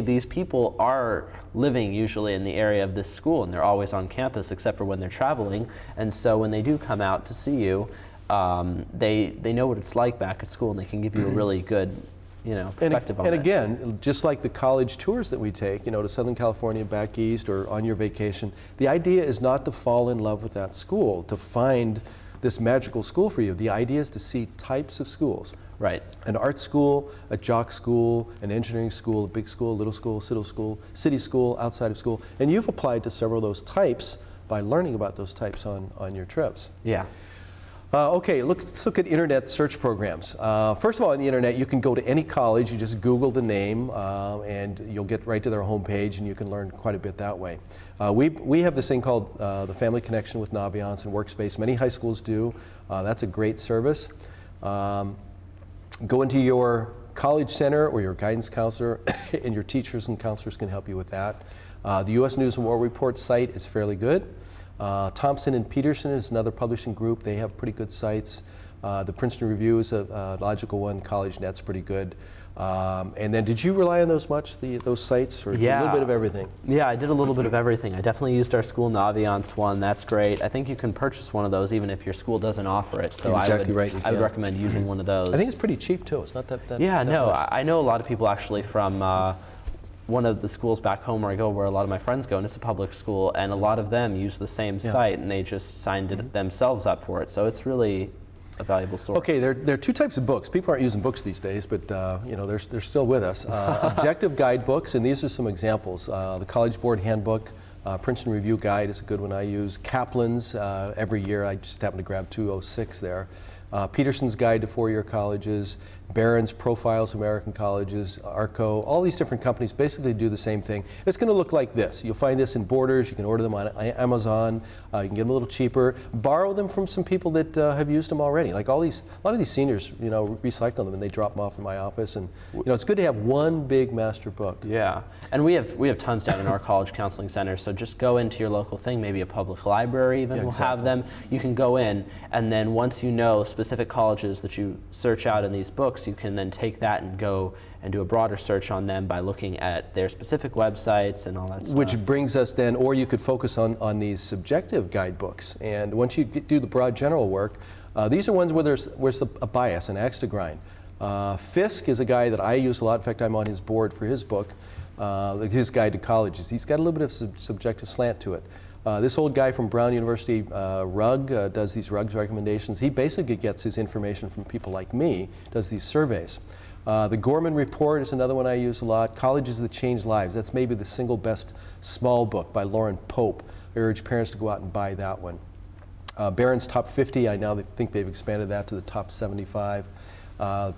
B: these people are living usually in the area of this school, and they're always on campus except for when they're traveling. And so when they do come out to see you, they know what it's like back at school, and they can give you a really good perspective on it.
A: And again, just like the college tours that we take, to Southern California, back east, or on your vacation, the idea is not to fall in love with that school, to find this magical school for you. The idea is to see types of schools.
B: Right.
A: An art school, a jock school, an engineering school, a big school, little school, city school, outside of school. And you've applied to several of those types by learning about those types on your trips.
B: Yeah.
A: Okay, let's look at internet search programs. First of all, on the internet, you can go to any college, you just Google the name, and you'll get right to their homepage, and you can learn quite a bit that way. We have this thing called the Family Connection with Naviance and Workspace. Many high schools do. That's a great service. Go into your college center or your guidance counselor, and your teachers and counselors can help you with that. The U.S. News and World Report site is fairly good. Thompson and Peterson is another publishing group. They have pretty good sites. The Princeton Review is a logical one. CollegeNet's pretty good. And then did you rely on those much, those sites, or a little bit of everything?
B: Yeah, I did a little bit of everything. I definitely used our school Naviance one. That's great. I think you can purchase one of those even if your school doesn't offer it. So
A: You're exactly right, you
B: I would
A: can.
B: recommend using one of those.
A: I think it's pretty cheap too. It's not that
B: Yeah,
A: that
B: no,
A: much.
B: I know a lot of people actually from one of the schools back home where I go, where a lot of my friends go, and it's a public school, and a lot of them use the same site, and they just signed it themselves up for it. So it's really a valuable source.
A: Okay, there are 2 types of books. People aren't using books these days, but they're still with us. Objective guidebooks, and these are some examples. The College Board Handbook, Princeton Review Guide is a good one I use. Kaplan's, every year I just happen to grab 206 there. Peterson's Guide to Four-Year Colleges, Barron's Profiles of American Colleges, ARCO, all these different companies basically do the same thing. It's going to look like this. You'll find this in Borders. You can order them on Amazon. You can get them a little cheaper. Borrow them from some people that have used them already. Like a lot of these seniors, recycle them and they drop them off in my office. And it's good to have one big master book.
B: Yeah, and we have tons down in our college counseling center. So just go into your local thing, maybe a public library even will have them. You can go in, and then once you know specific colleges that you search out in these books, you can then take that and go and do a broader search on them by looking at their specific websites and all that stuff.
A: Which brings us then, or you could focus on these subjective guidebooks. And once you do the broad general work, these are ones where there's a bias, an axe to grind. Fisk is a guy that I use a lot. In fact, I'm on his board for his book, his guide to colleges. He's got a little bit of subjective slant to it. This old guy from Brown University, Rugg, does these Rugg's recommendations. He basically gets his information from people like me, does these surveys. The Gorman Report is another one I use a lot. Colleges That Change Lives. That's maybe the single best small book by Lauren Pope. I urge parents to go out and buy that one. Barron's Top 50, I now think they've expanded that to the top 75.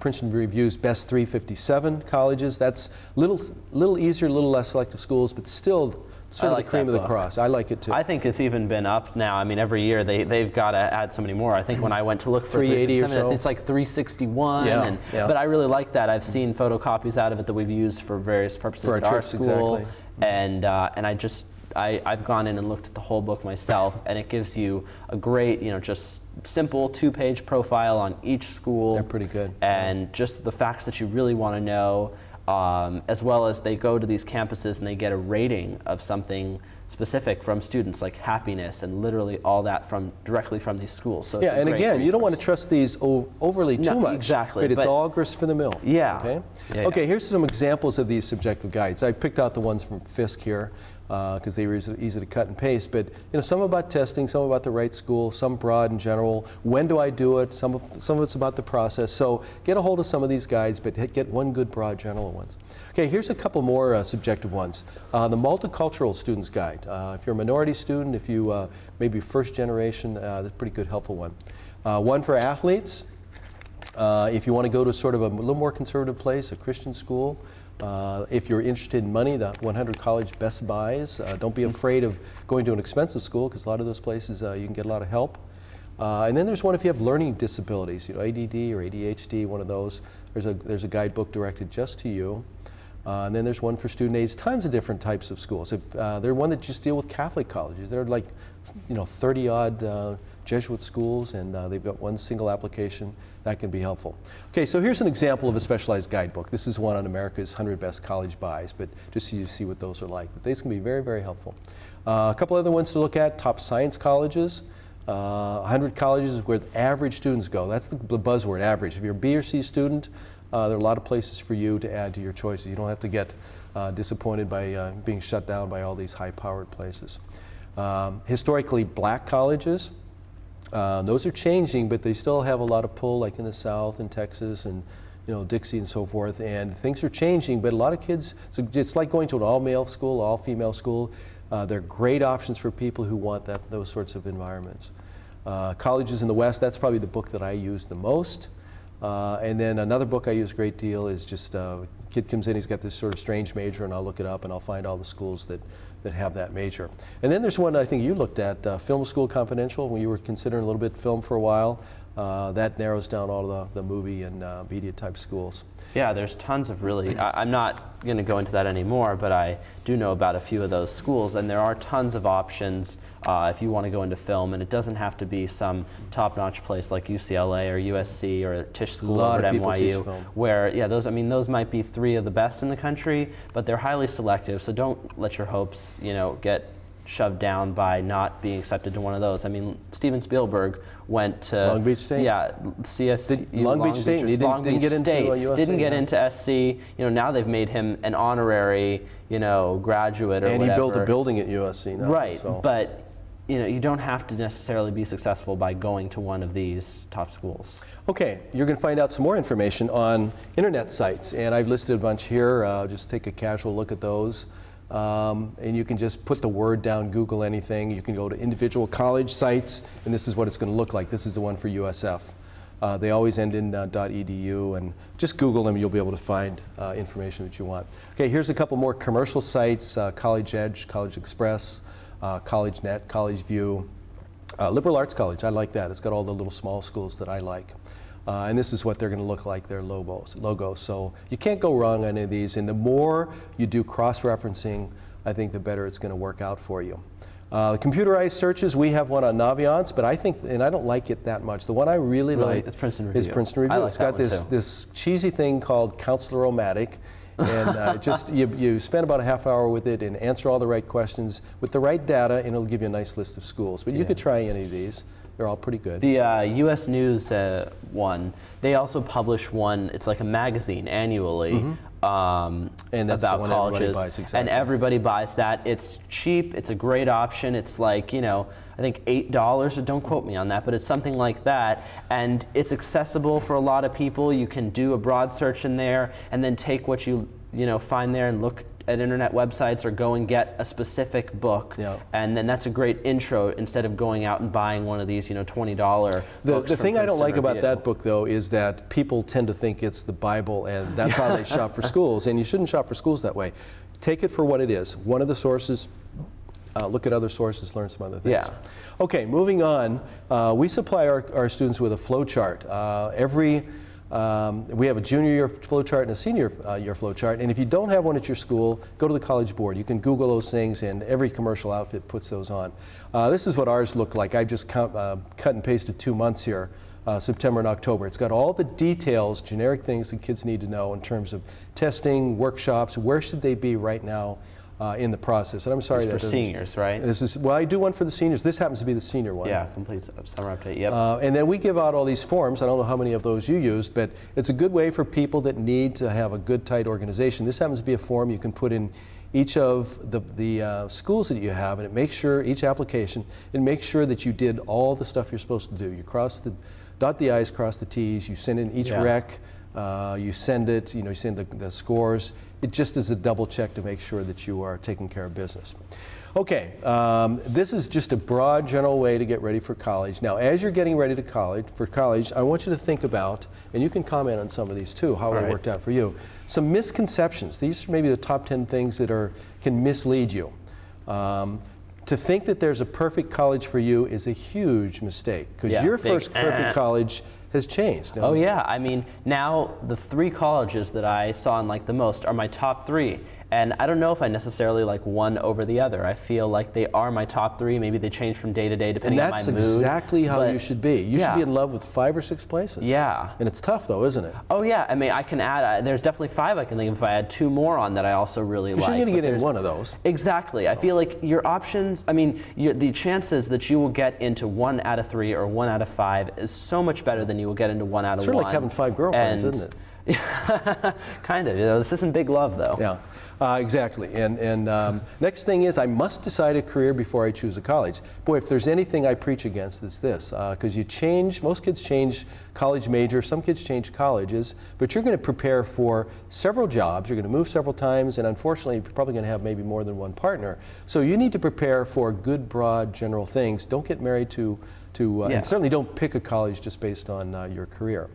A: Princeton Review's Best 357 colleges. That's a little easier, a little less selective schools, but still sort of the cream of the cross. I like it too.
B: I think it's even been up now. I mean, every year they've got to add so many more. I think when I went to look for
A: 380 or so.
B: It's like 361.
A: Yeah.
B: But I really like that. I've seen photocopies out of it that we've used for various purposes
A: for
B: at our
A: trips,
B: school.
A: exactly.
B: And I've gone in and looked at the whole book myself, and it gives you a great, just simple 2-page profile on each school.
A: They're pretty good.
B: And just the facts that you really want to know. As well as they go to these campuses and they get a rating of something specific from students, like happiness and literally all that directly from these schools. So
A: yeah, and again, you don't want to trust these overly too much.
B: Exactly.
A: But it's all grist for the mill.
B: Yeah.
A: Okay.
B: Yeah,
A: okay. Here's some examples of these subjective guides. I picked out the ones from Fisk here because they were easy to cut and paste. But some about testing, some about the right school, some broad and general. When do I do it? Some of it's about the process. So get a hold of some of these guides, but get one good broad general ones. Okay, here's a couple more subjective ones. The Multicultural Student's Guide. If you're a minority student, if you maybe first generation, that's a pretty good, helpful one. One for athletes. If you want to go to sort of a little more conservative place, a Christian school. If you're interested in money, the 100 College Best Buys. Don't be afraid of going to an expensive school, because a lot of those places you can get a lot of help. And then there's one if you have learning disabilities, ADD or ADHD, one of those. There's a guidebook directed just to you. And then there's one for student aids, tons of different types of schools. They're one that just deal with Catholic colleges. They're like, 30-odd Jesuit schools, and they've got one single application. That can be helpful. Okay, so here's an example of a specialized guidebook. This is one on America's 100 Best College Buys, but just so you see what those are like. But these can be very, very helpful. A couple other ones to look at, top science colleges. 100 colleges is where the average students go. That's the buzzword, average. If you're a B or C student, there are a lot of places for you to add to your choices. You don't have to get disappointed by being shut down by all these high-powered places. Historically black colleges, those are changing, but they still have a lot of pull, like in the South and Texas and Dixie and so forth. And things are changing, but a lot of kids, so it's like going to an all-male school, all-female school. They're great options for people who want those sorts of environments. Colleges in the West, that's probably the book that I use the most. And then another book I use a great deal is just, kid comes in, he's got this sort of strange major, and I'll look it up and I'll find all the schools that have that major. And then there's one I think you looked at, Film School Confidential, when you were considering a little bit film for a while. That narrows down all of the movie and media type schools.
B: Yeah, there's tons of really, I'm not going to go into that anymore, but I do know about a few of those schools, and there are tons of options if you want to go into film, and it doesn't have to be some top-notch place like UCLA or USC or Tisch School over at NYU, where, those might be 3 of the best in the country, but they're highly selective, so don't let your hopes, get shoved down by not being accepted to one of those. I mean, Steven Spielberg went to
A: Long Beach State.
B: Yeah, CSU.
A: Long Beach State. He didn't get into USC.
B: Didn't get into SC. Now they've made him an honorary, graduate or
A: and
B: whatever.
A: And he built a building at USC now.
B: Right,
A: so.
B: But you don't have to necessarily be successful by going to one of these top schools.
A: Okay, you're going to find out some more information on internet sites, and I've listed a bunch here. Just take a casual look at those. And you can just put the word down, Google anything. You can go to individual college sites, and this is what it's going to look like. This is the one for USF. They always end in .edu, and just Google them, you'll be able to find information that you want. Okay, here's a couple more commercial sites, College Edge, College Express, CollegeNet, College View. Liberal Arts College, I like that. It's got all the little small schools that I like. And this is what they're going to look like, their logos. So you can't go wrong on any of these. And the more you do cross-referencing, I think the better it's going to work out for you. The computerized searches, we have one on Naviance, but I think, and I don't like it that much. The one I really like
B: is Princeton Review.
A: It's got this cheesy thing called Counselor-O-Matic. And you spend about a half hour with it and answer all the right questions with the right data, and it'll give you a nice list of schools. But you could try any of these. They're all pretty good.
B: The U.S. News one, they also publish one, it's like a magazine annually.
A: And that's
B: about
A: the one
B: colleges,
A: everybody buys, exactly.
B: and everybody buys that. It's cheap. It's a great option. It's like, you know, I think $8. Don't quote me on that, but it's something like that. And it's accessible for a lot of people. You can do a broad search in there, and then take what you find there and look at internet websites, or go and get a specific book.
A: Yeah.
B: And then that's a great intro instead of going out and buying one of these, $20 books.
A: The thing I don't
B: from
A: like
B: Princeton
A: about
B: Review.
A: that book, though, is that people tend to think it's the Bible, and that's how they shop for schools. And you shouldn't shop for schools that way. Take it for what it is. One of the sources. Look at other sources, learn some other things.
B: Yeah.
A: Okay, moving on. We supply our students with a flow chart. We have a junior year flow chart and a senior year flow chart. And if you don't have one at your school, go to the College Board. You can Google those things, and every commercial outfit puts those on. This is what ours look like. I've just cut and pasted 2 months here. September and October. It's got all the details, generic things that kids need to know in terms of testing, workshops, where should they be right now in the process. And I'm sorry
B: It's
A: that
B: for seniors, right?
A: This is, well, I do one for the seniors. This happens to be the senior one.
B: Yeah, complete summer update, yep.
A: And then we give out all these forms. I don't know how many of those you used, but it's a good way for people that need to have a good, tight organization. This happens to be a form you can put in each of the schools that you have, and it makes sure, each application, it makes sure that you did all the stuff you're supposed to do. You dot the I's, cross the T's, you send in each rec, you send it, you send the scores. It just is a double check to make sure that you are taking care of business. Okay, this is just a broad general way to get ready for college. Now, as you're getting ready for college, I want you to think about, and you can comment on some of these too, how they worked out for you. Some misconceptions. These are maybe the top 10 things that can mislead you. To think that there's a perfect college for you is a huge mistake, because your first perfect college has changed.
B: Oh yeah, I mean, now the 3 colleges that I saw and liked the most are my top 3. And I don't know if I necessarily like one over the other. I feel like they are my top 3. Maybe they change from day to day depending on my mood.
A: And that's exactly how you should be. You should be in love with 5 or 6 places.
B: Yeah.
A: And it's tough though, isn't it?
B: Oh yeah, I mean, I can add, there's definitely 5 I can think of if I add 2 more on that I also really like.
A: You're going to get in one of those.
B: Exactly. I feel like your options, I mean, the chances that you will get into 1 out of 3 or 1 out of 5 is so much better than you will get into 1 out of 1.
A: It's sort of like having 5 girlfriends, isn't it?
B: Kind of. This isn't big love, though.
A: Yeah, exactly. And next thing is, I must decide a career before I choose a college. Boy, if there's anything I preach against, it's this. Because most kids change college major, some kids change colleges, but you're going to prepare for several jobs, you're going to move several times, and unfortunately, you're probably going to have maybe more than one partner. So you need to prepare for good, broad, general things. Don't get married to and certainly don't pick a college just based on your career.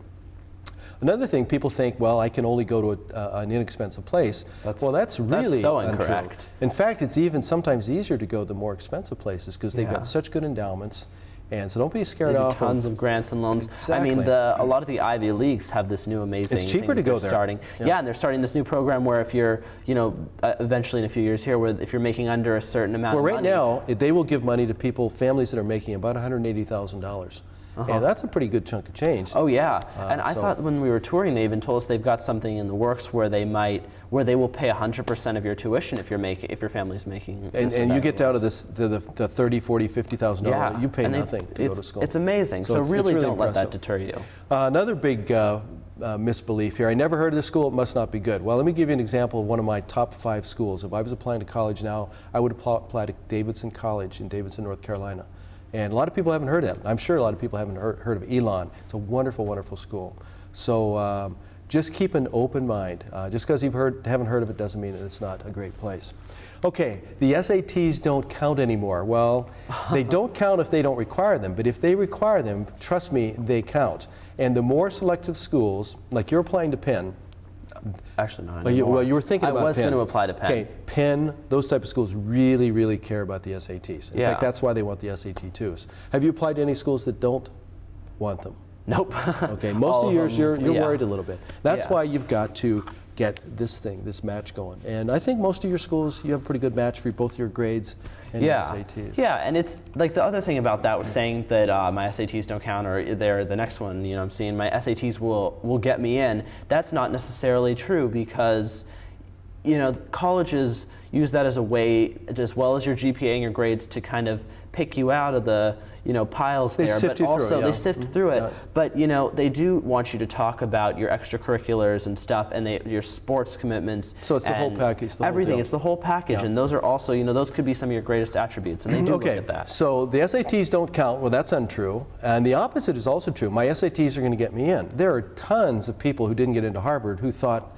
A: Another thing, people think, well, I can only go to an inexpensive place. That's really
B: so
A: untrue.
B: incorrect.
A: In fact, it's even sometimes easier to go to the more expensive places because they've got such good endowments. And so don't be scared off.
B: Tons of grants and loans.
A: Exactly.
B: I mean, a lot of the Ivy Leagues have this new amazing
A: It's cheaper to go there.
B: Starting. Yeah, and they're starting this new program where if you're, eventually in a few years here, where if you're making under a certain amount of money.
A: Well, right now, they will give money to families that are making about $180,000. And that's a pretty good chunk of change.
B: Oh yeah, and I thought when we were touring, they even told us they've got something in the works where they will pay 100% of your tuition if your family's making.
A: And you get down to the $30,000, $40,000, $50,000, you pay nothing to go to school.
B: It's amazing. So really don't let that deter you.
A: Another big misbelief here. I never heard of this school, it must not be good. Well, let me give you an example of one of my top 5 schools. If I was applying to college now, I would apply to Davidson College in Davidson, North Carolina. And a lot of people haven't heard of that. I'm sure a lot of people haven't heard of Elon. It's a wonderful, wonderful school. So just keep an open mind. Just because you haven't heard of it doesn't mean that it's not a great place. Okay, the SATs don't count anymore. Well, they don't count if they don't require them, but if they require them, trust me, they count. And the more selective schools, like you're applying to Penn,
B: actually not anymore.
A: Well, you were thinking about Penn.
B: I was going to apply to Penn.
A: Okay, Penn, those type of schools really, really care about the SATs. In fact, that's why they want the SAT 2s. Have you applied to any schools that don't want them?
B: Nope.
A: Okay, most of yours you're worried a little bit. That's why you've got to get this match going. And I think most of your schools, you have a pretty good match for both your grades and your SATs.
B: Yeah, and it's like the other thing about that was saying that my SATs don't count, or they're the next one, I'm seeing my SATs will get me in. That's not necessarily true, because colleges use that as a way, as well as your GPA and your grades, to kind of pick you out of the piles there, but also they sift through it. But they do want you to talk about your extracurriculars and stuff, and your sports commitments.
A: So it's the whole package.
B: Everything. It's the whole package, and those are also those could be some of your greatest attributes, and they do look at that.
A: So the SATs don't count. Well, that's untrue, and the opposite is also true. My SATs are going to get me in. There are tons of people who didn't get into Harvard who thought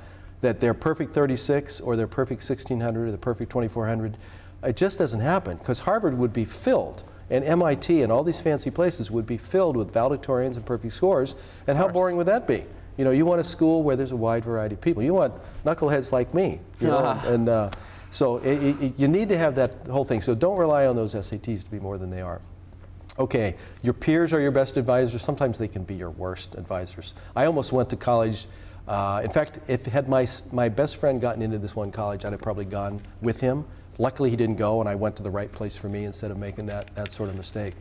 A: that their perfect 36 or their perfect 1600 or the perfect 2400. It just doesn't happen, because Harvard would be filled, and MIT and all these fancy places would be filled with valedictorians and perfect scores. And how boring would that be? You want a school where there's a wide variety of people. You want knuckleheads like me. And so you need to have that whole thing. So don't rely on those SATs to be more than they are. Okay, your peers are your best advisors. Sometimes they can be your worst advisors. I almost went to college. In fact, had my best friend gotten into this one college, I'd have probably gone with him. Luckily, he didn't go, and I went to the right place for me instead of making that sort of mistake.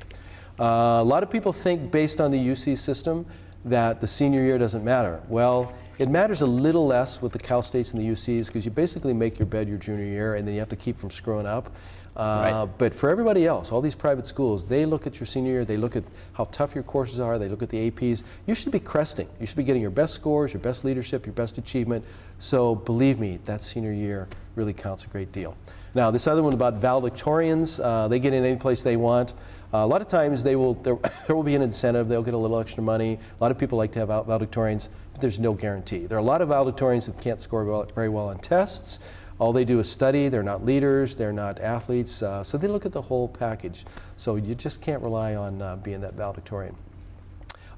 A: A lot of people think, based on the UC system, that the senior year doesn't matter. Well, it matters a little less with the Cal States and the UCs, because you basically make your bed your junior year, and then you have to keep from screwing up. But for everybody else, all these private schools, they look at your senior year, they look at how tough your courses are, they look at the APs. You should be cresting. You should be getting your best scores, your best leadership, your best achievement. So believe me, that senior year really counts a great deal. Now, this other one about valedictorians, they get in any place they want. A lot of times there will be an incentive, they'll get a little extra money. A lot of people like to have valedictorians, but there's no guarantee. There are a lot of valedictorians that can't score very well on tests. All they do is study. They're not leaders, they're not athletes, so they look at the whole package. So you just can't rely on being that valedictorian.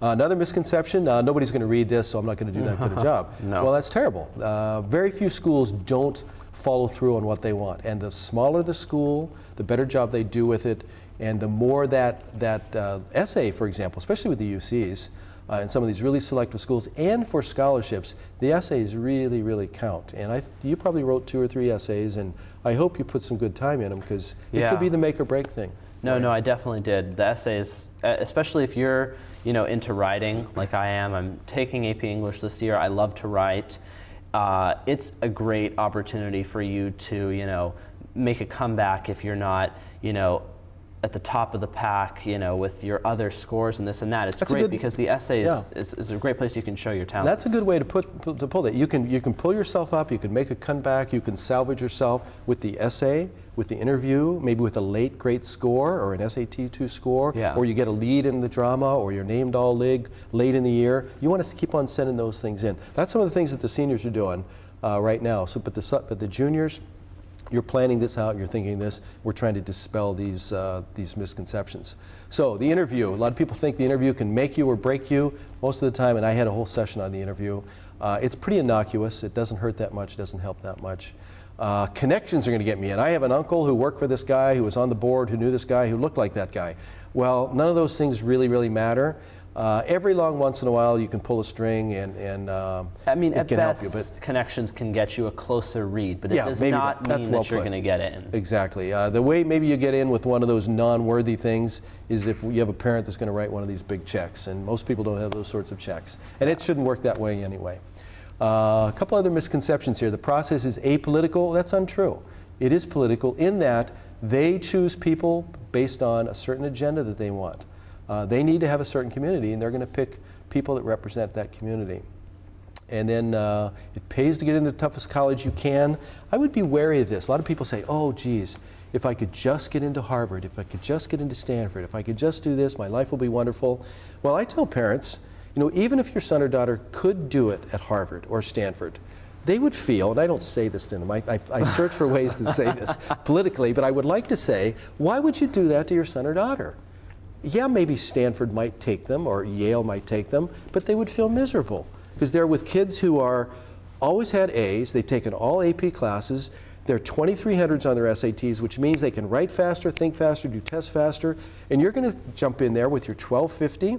A: Another misconception, nobody's going to read this, so I'm not going to do that good a job.
B: No.
A: Well, that's terrible. Very few schools don't follow through on what they want, and the smaller the school, the better job they do with it, and the more that essay, for example, especially with the UCs, in some of these really selective schools, and for scholarships, the essays really, really count. And you probably wrote 2 or 3 essays, and I hope you put some good time in them, because it could be the make or break thing.
B: No, I definitely did. The essays, especially if you're into writing like I am. I'm taking AP English this year. I love to write. It's a great opportunity for you to make a comeback if you're not at the top of the pack, with your other scores and this and that. It's great because the essay is a great place you can show your talent.
A: That's a good way to pull that. You can pull yourself up, you can make a comeback, you can salvage yourself with the essay, with the interview, maybe with a great score or an SAT2 score, or you get a lead in the drama, or you're named all late in the year. You want to keep on sending those things in. That's some of the things that the seniors are doing right now. So, but the juniors, you're planning this out, you're thinking this, we're trying to dispel these misconceptions. So the interview, a lot of people think the interview can make you or break you. Most of the time, and I had a whole session on the interview, it's pretty innocuous. It doesn't hurt that much, doesn't help that much. Connections are going to get me in. I have an uncle who worked for this guy, who was on the board, who knew this guy, who looked like that guy. Well, none of those things really, really matter. Every long once in a while, you can pull a string, and it can help you. But
B: connections can get you a closer read, but it does not mean that you're going to get in.
A: Exactly. The way maybe you get in with one of those non-worthy things is if you have a parent that's going to write one of these big checks, and most people don't have those sorts of checks. And it shouldn't work that way anyway. A couple other misconceptions here. The process is apolitical. That's untrue. It is political in that they choose people based on a certain agenda that they want. They need to have a certain community, and they're going to pick people that represent that community. And then it pays to get into the toughest college you can. I would be wary of this. A lot of people say, oh, geez, if I could just get into Harvard, if I could just get into Stanford, if I could just do this, my life will be wonderful. Well, I tell parents, even if your son or daughter could do it at Harvard or Stanford, they would feel, and I don't say this to them, I search for ways to say this politically, but I would like to say, why would you do that to your son or daughter? Yeah, maybe Stanford might take them or Yale might take them, but they would feel miserable because they're with kids who always had A's, they've taken all AP classes, they're 2300s on their SATs, which means they can write faster, think faster, do tests faster, and you're going to jump in there with your 1250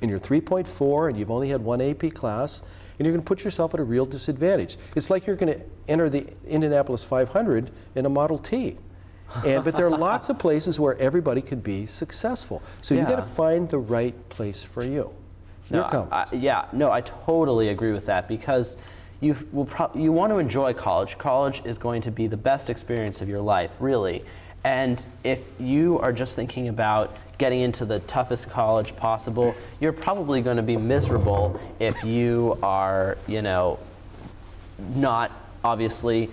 A: and your 3.4, and you've only had one AP class, and you're going to put yourself at a real disadvantage. It's like you're going to enter the Indianapolis 500 in a Model T. But there are lots of places where everybody could be successful. So you've got to find the right place for you.
B: I totally agree with that because, you want to enjoy college. College is going to be the best experience of your life, really. And if you are just thinking about getting into the toughest college possible, you're probably going to be miserable if you are, not obviously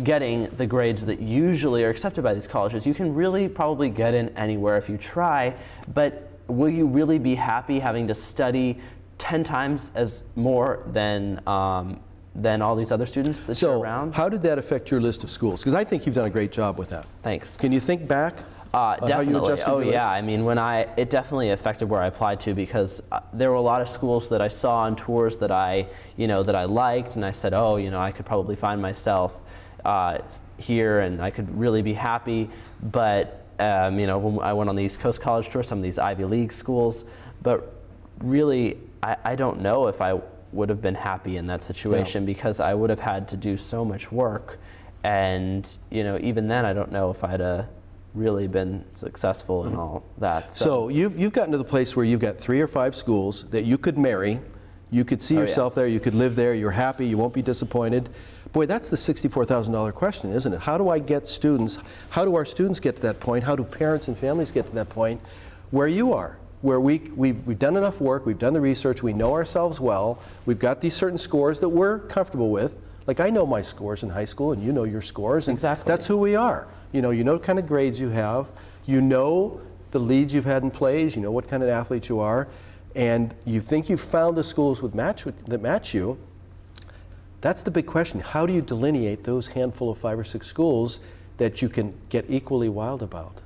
B: getting the grades that usually are accepted by these colleges. You can really probably get in anywhere if you try, but will you really be happy having to study 10 times as more than all these other students that you're around?
A: So how did that affect your list of schools? Because I think you've done a great job with that.
B: Thanks.
A: Can you think back?
B: Definitely.
A: How you adjusted your list?
B: Yeah. I mean, it definitely affected where I applied to, because there were a lot of schools that I saw on tours that I liked, and I said, I could probably find myself here, and I could really be happy. But when I went on the East Coast college tour, some of these Ivy League schools, but really, I don't know if I would have been happy in that situation, because I would have had to do so much work, and even then, I don't know if I'd really been successful in all that.
A: So you've gotten to the place where you've got 3 or 5 schools that you could marry, you could see yourself there, you could live there, you're happy, you won't be disappointed. Boy, that's the $64,000 question, isn't it? How do I get students, how do our students get to that point? How do parents and families get to that point where you are? Where we've done enough work, we've done the research, we know ourselves well, we've got these certain scores that we're comfortable with. Like, I know my scores in high school, and you know your scores, and
B: exactly.
A: That's who we are. You know what kind of grades you have, you know the leads you've had in plays, you know what kind of athlete you are, and you think you've found the schools that match you. That's the big question. How do you delineate those handful of 5 or 6 schools that you can get equally wild about?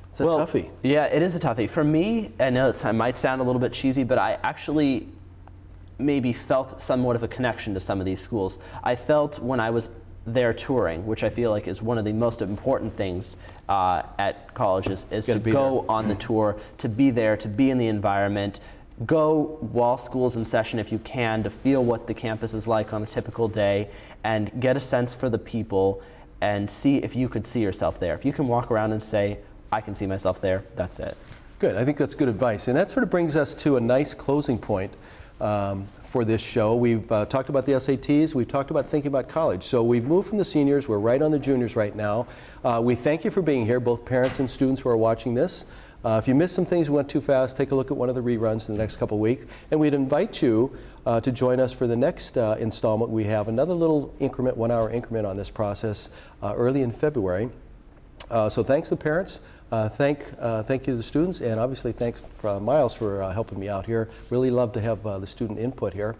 A: It's a toughie.
B: Yeah, it is a toughie. For me, I know it might sound a little bit cheesy, but I actually maybe felt somewhat of a connection to some of these schools. I felt when I was there touring, which I feel like is one of the most important things at colleges, is to go on the tour, to be there, to be in the environment, go while school's in session if you can, to feel what the campus is like on a typical day, and get a sense for the people, and see if you could see yourself there. If you can walk around and say, I can see myself there, that's it.
A: Good, I think that's good advice. And that sort of brings us to a nice closing point for this show. We've talked about the SATs, we've talked about thinking about college. So we've moved from the seniors, we're right on the juniors right now. We thank you for being here, both parents and students who are watching this. If you missed some things, we went too fast, take a look at one of the reruns in the next couple of weeks. And we'd invite you to join us for the next installment. We have another little increment, 1-hour increment on this process early in February. So thanks to the parents, thank you to the students, and obviously thanks Miles for helping me out here. Really love to have the student input here.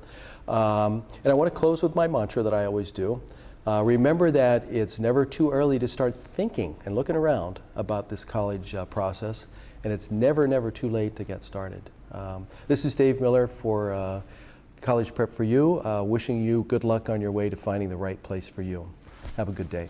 A: And I want to close with my mantra that I always do. Remember that it's never too early to start thinking and looking around about this college process, and it's never, never too late to get started. This is Dave Miller for College Prep for You, wishing you good luck on your way to finding the right place for you. Have a good day.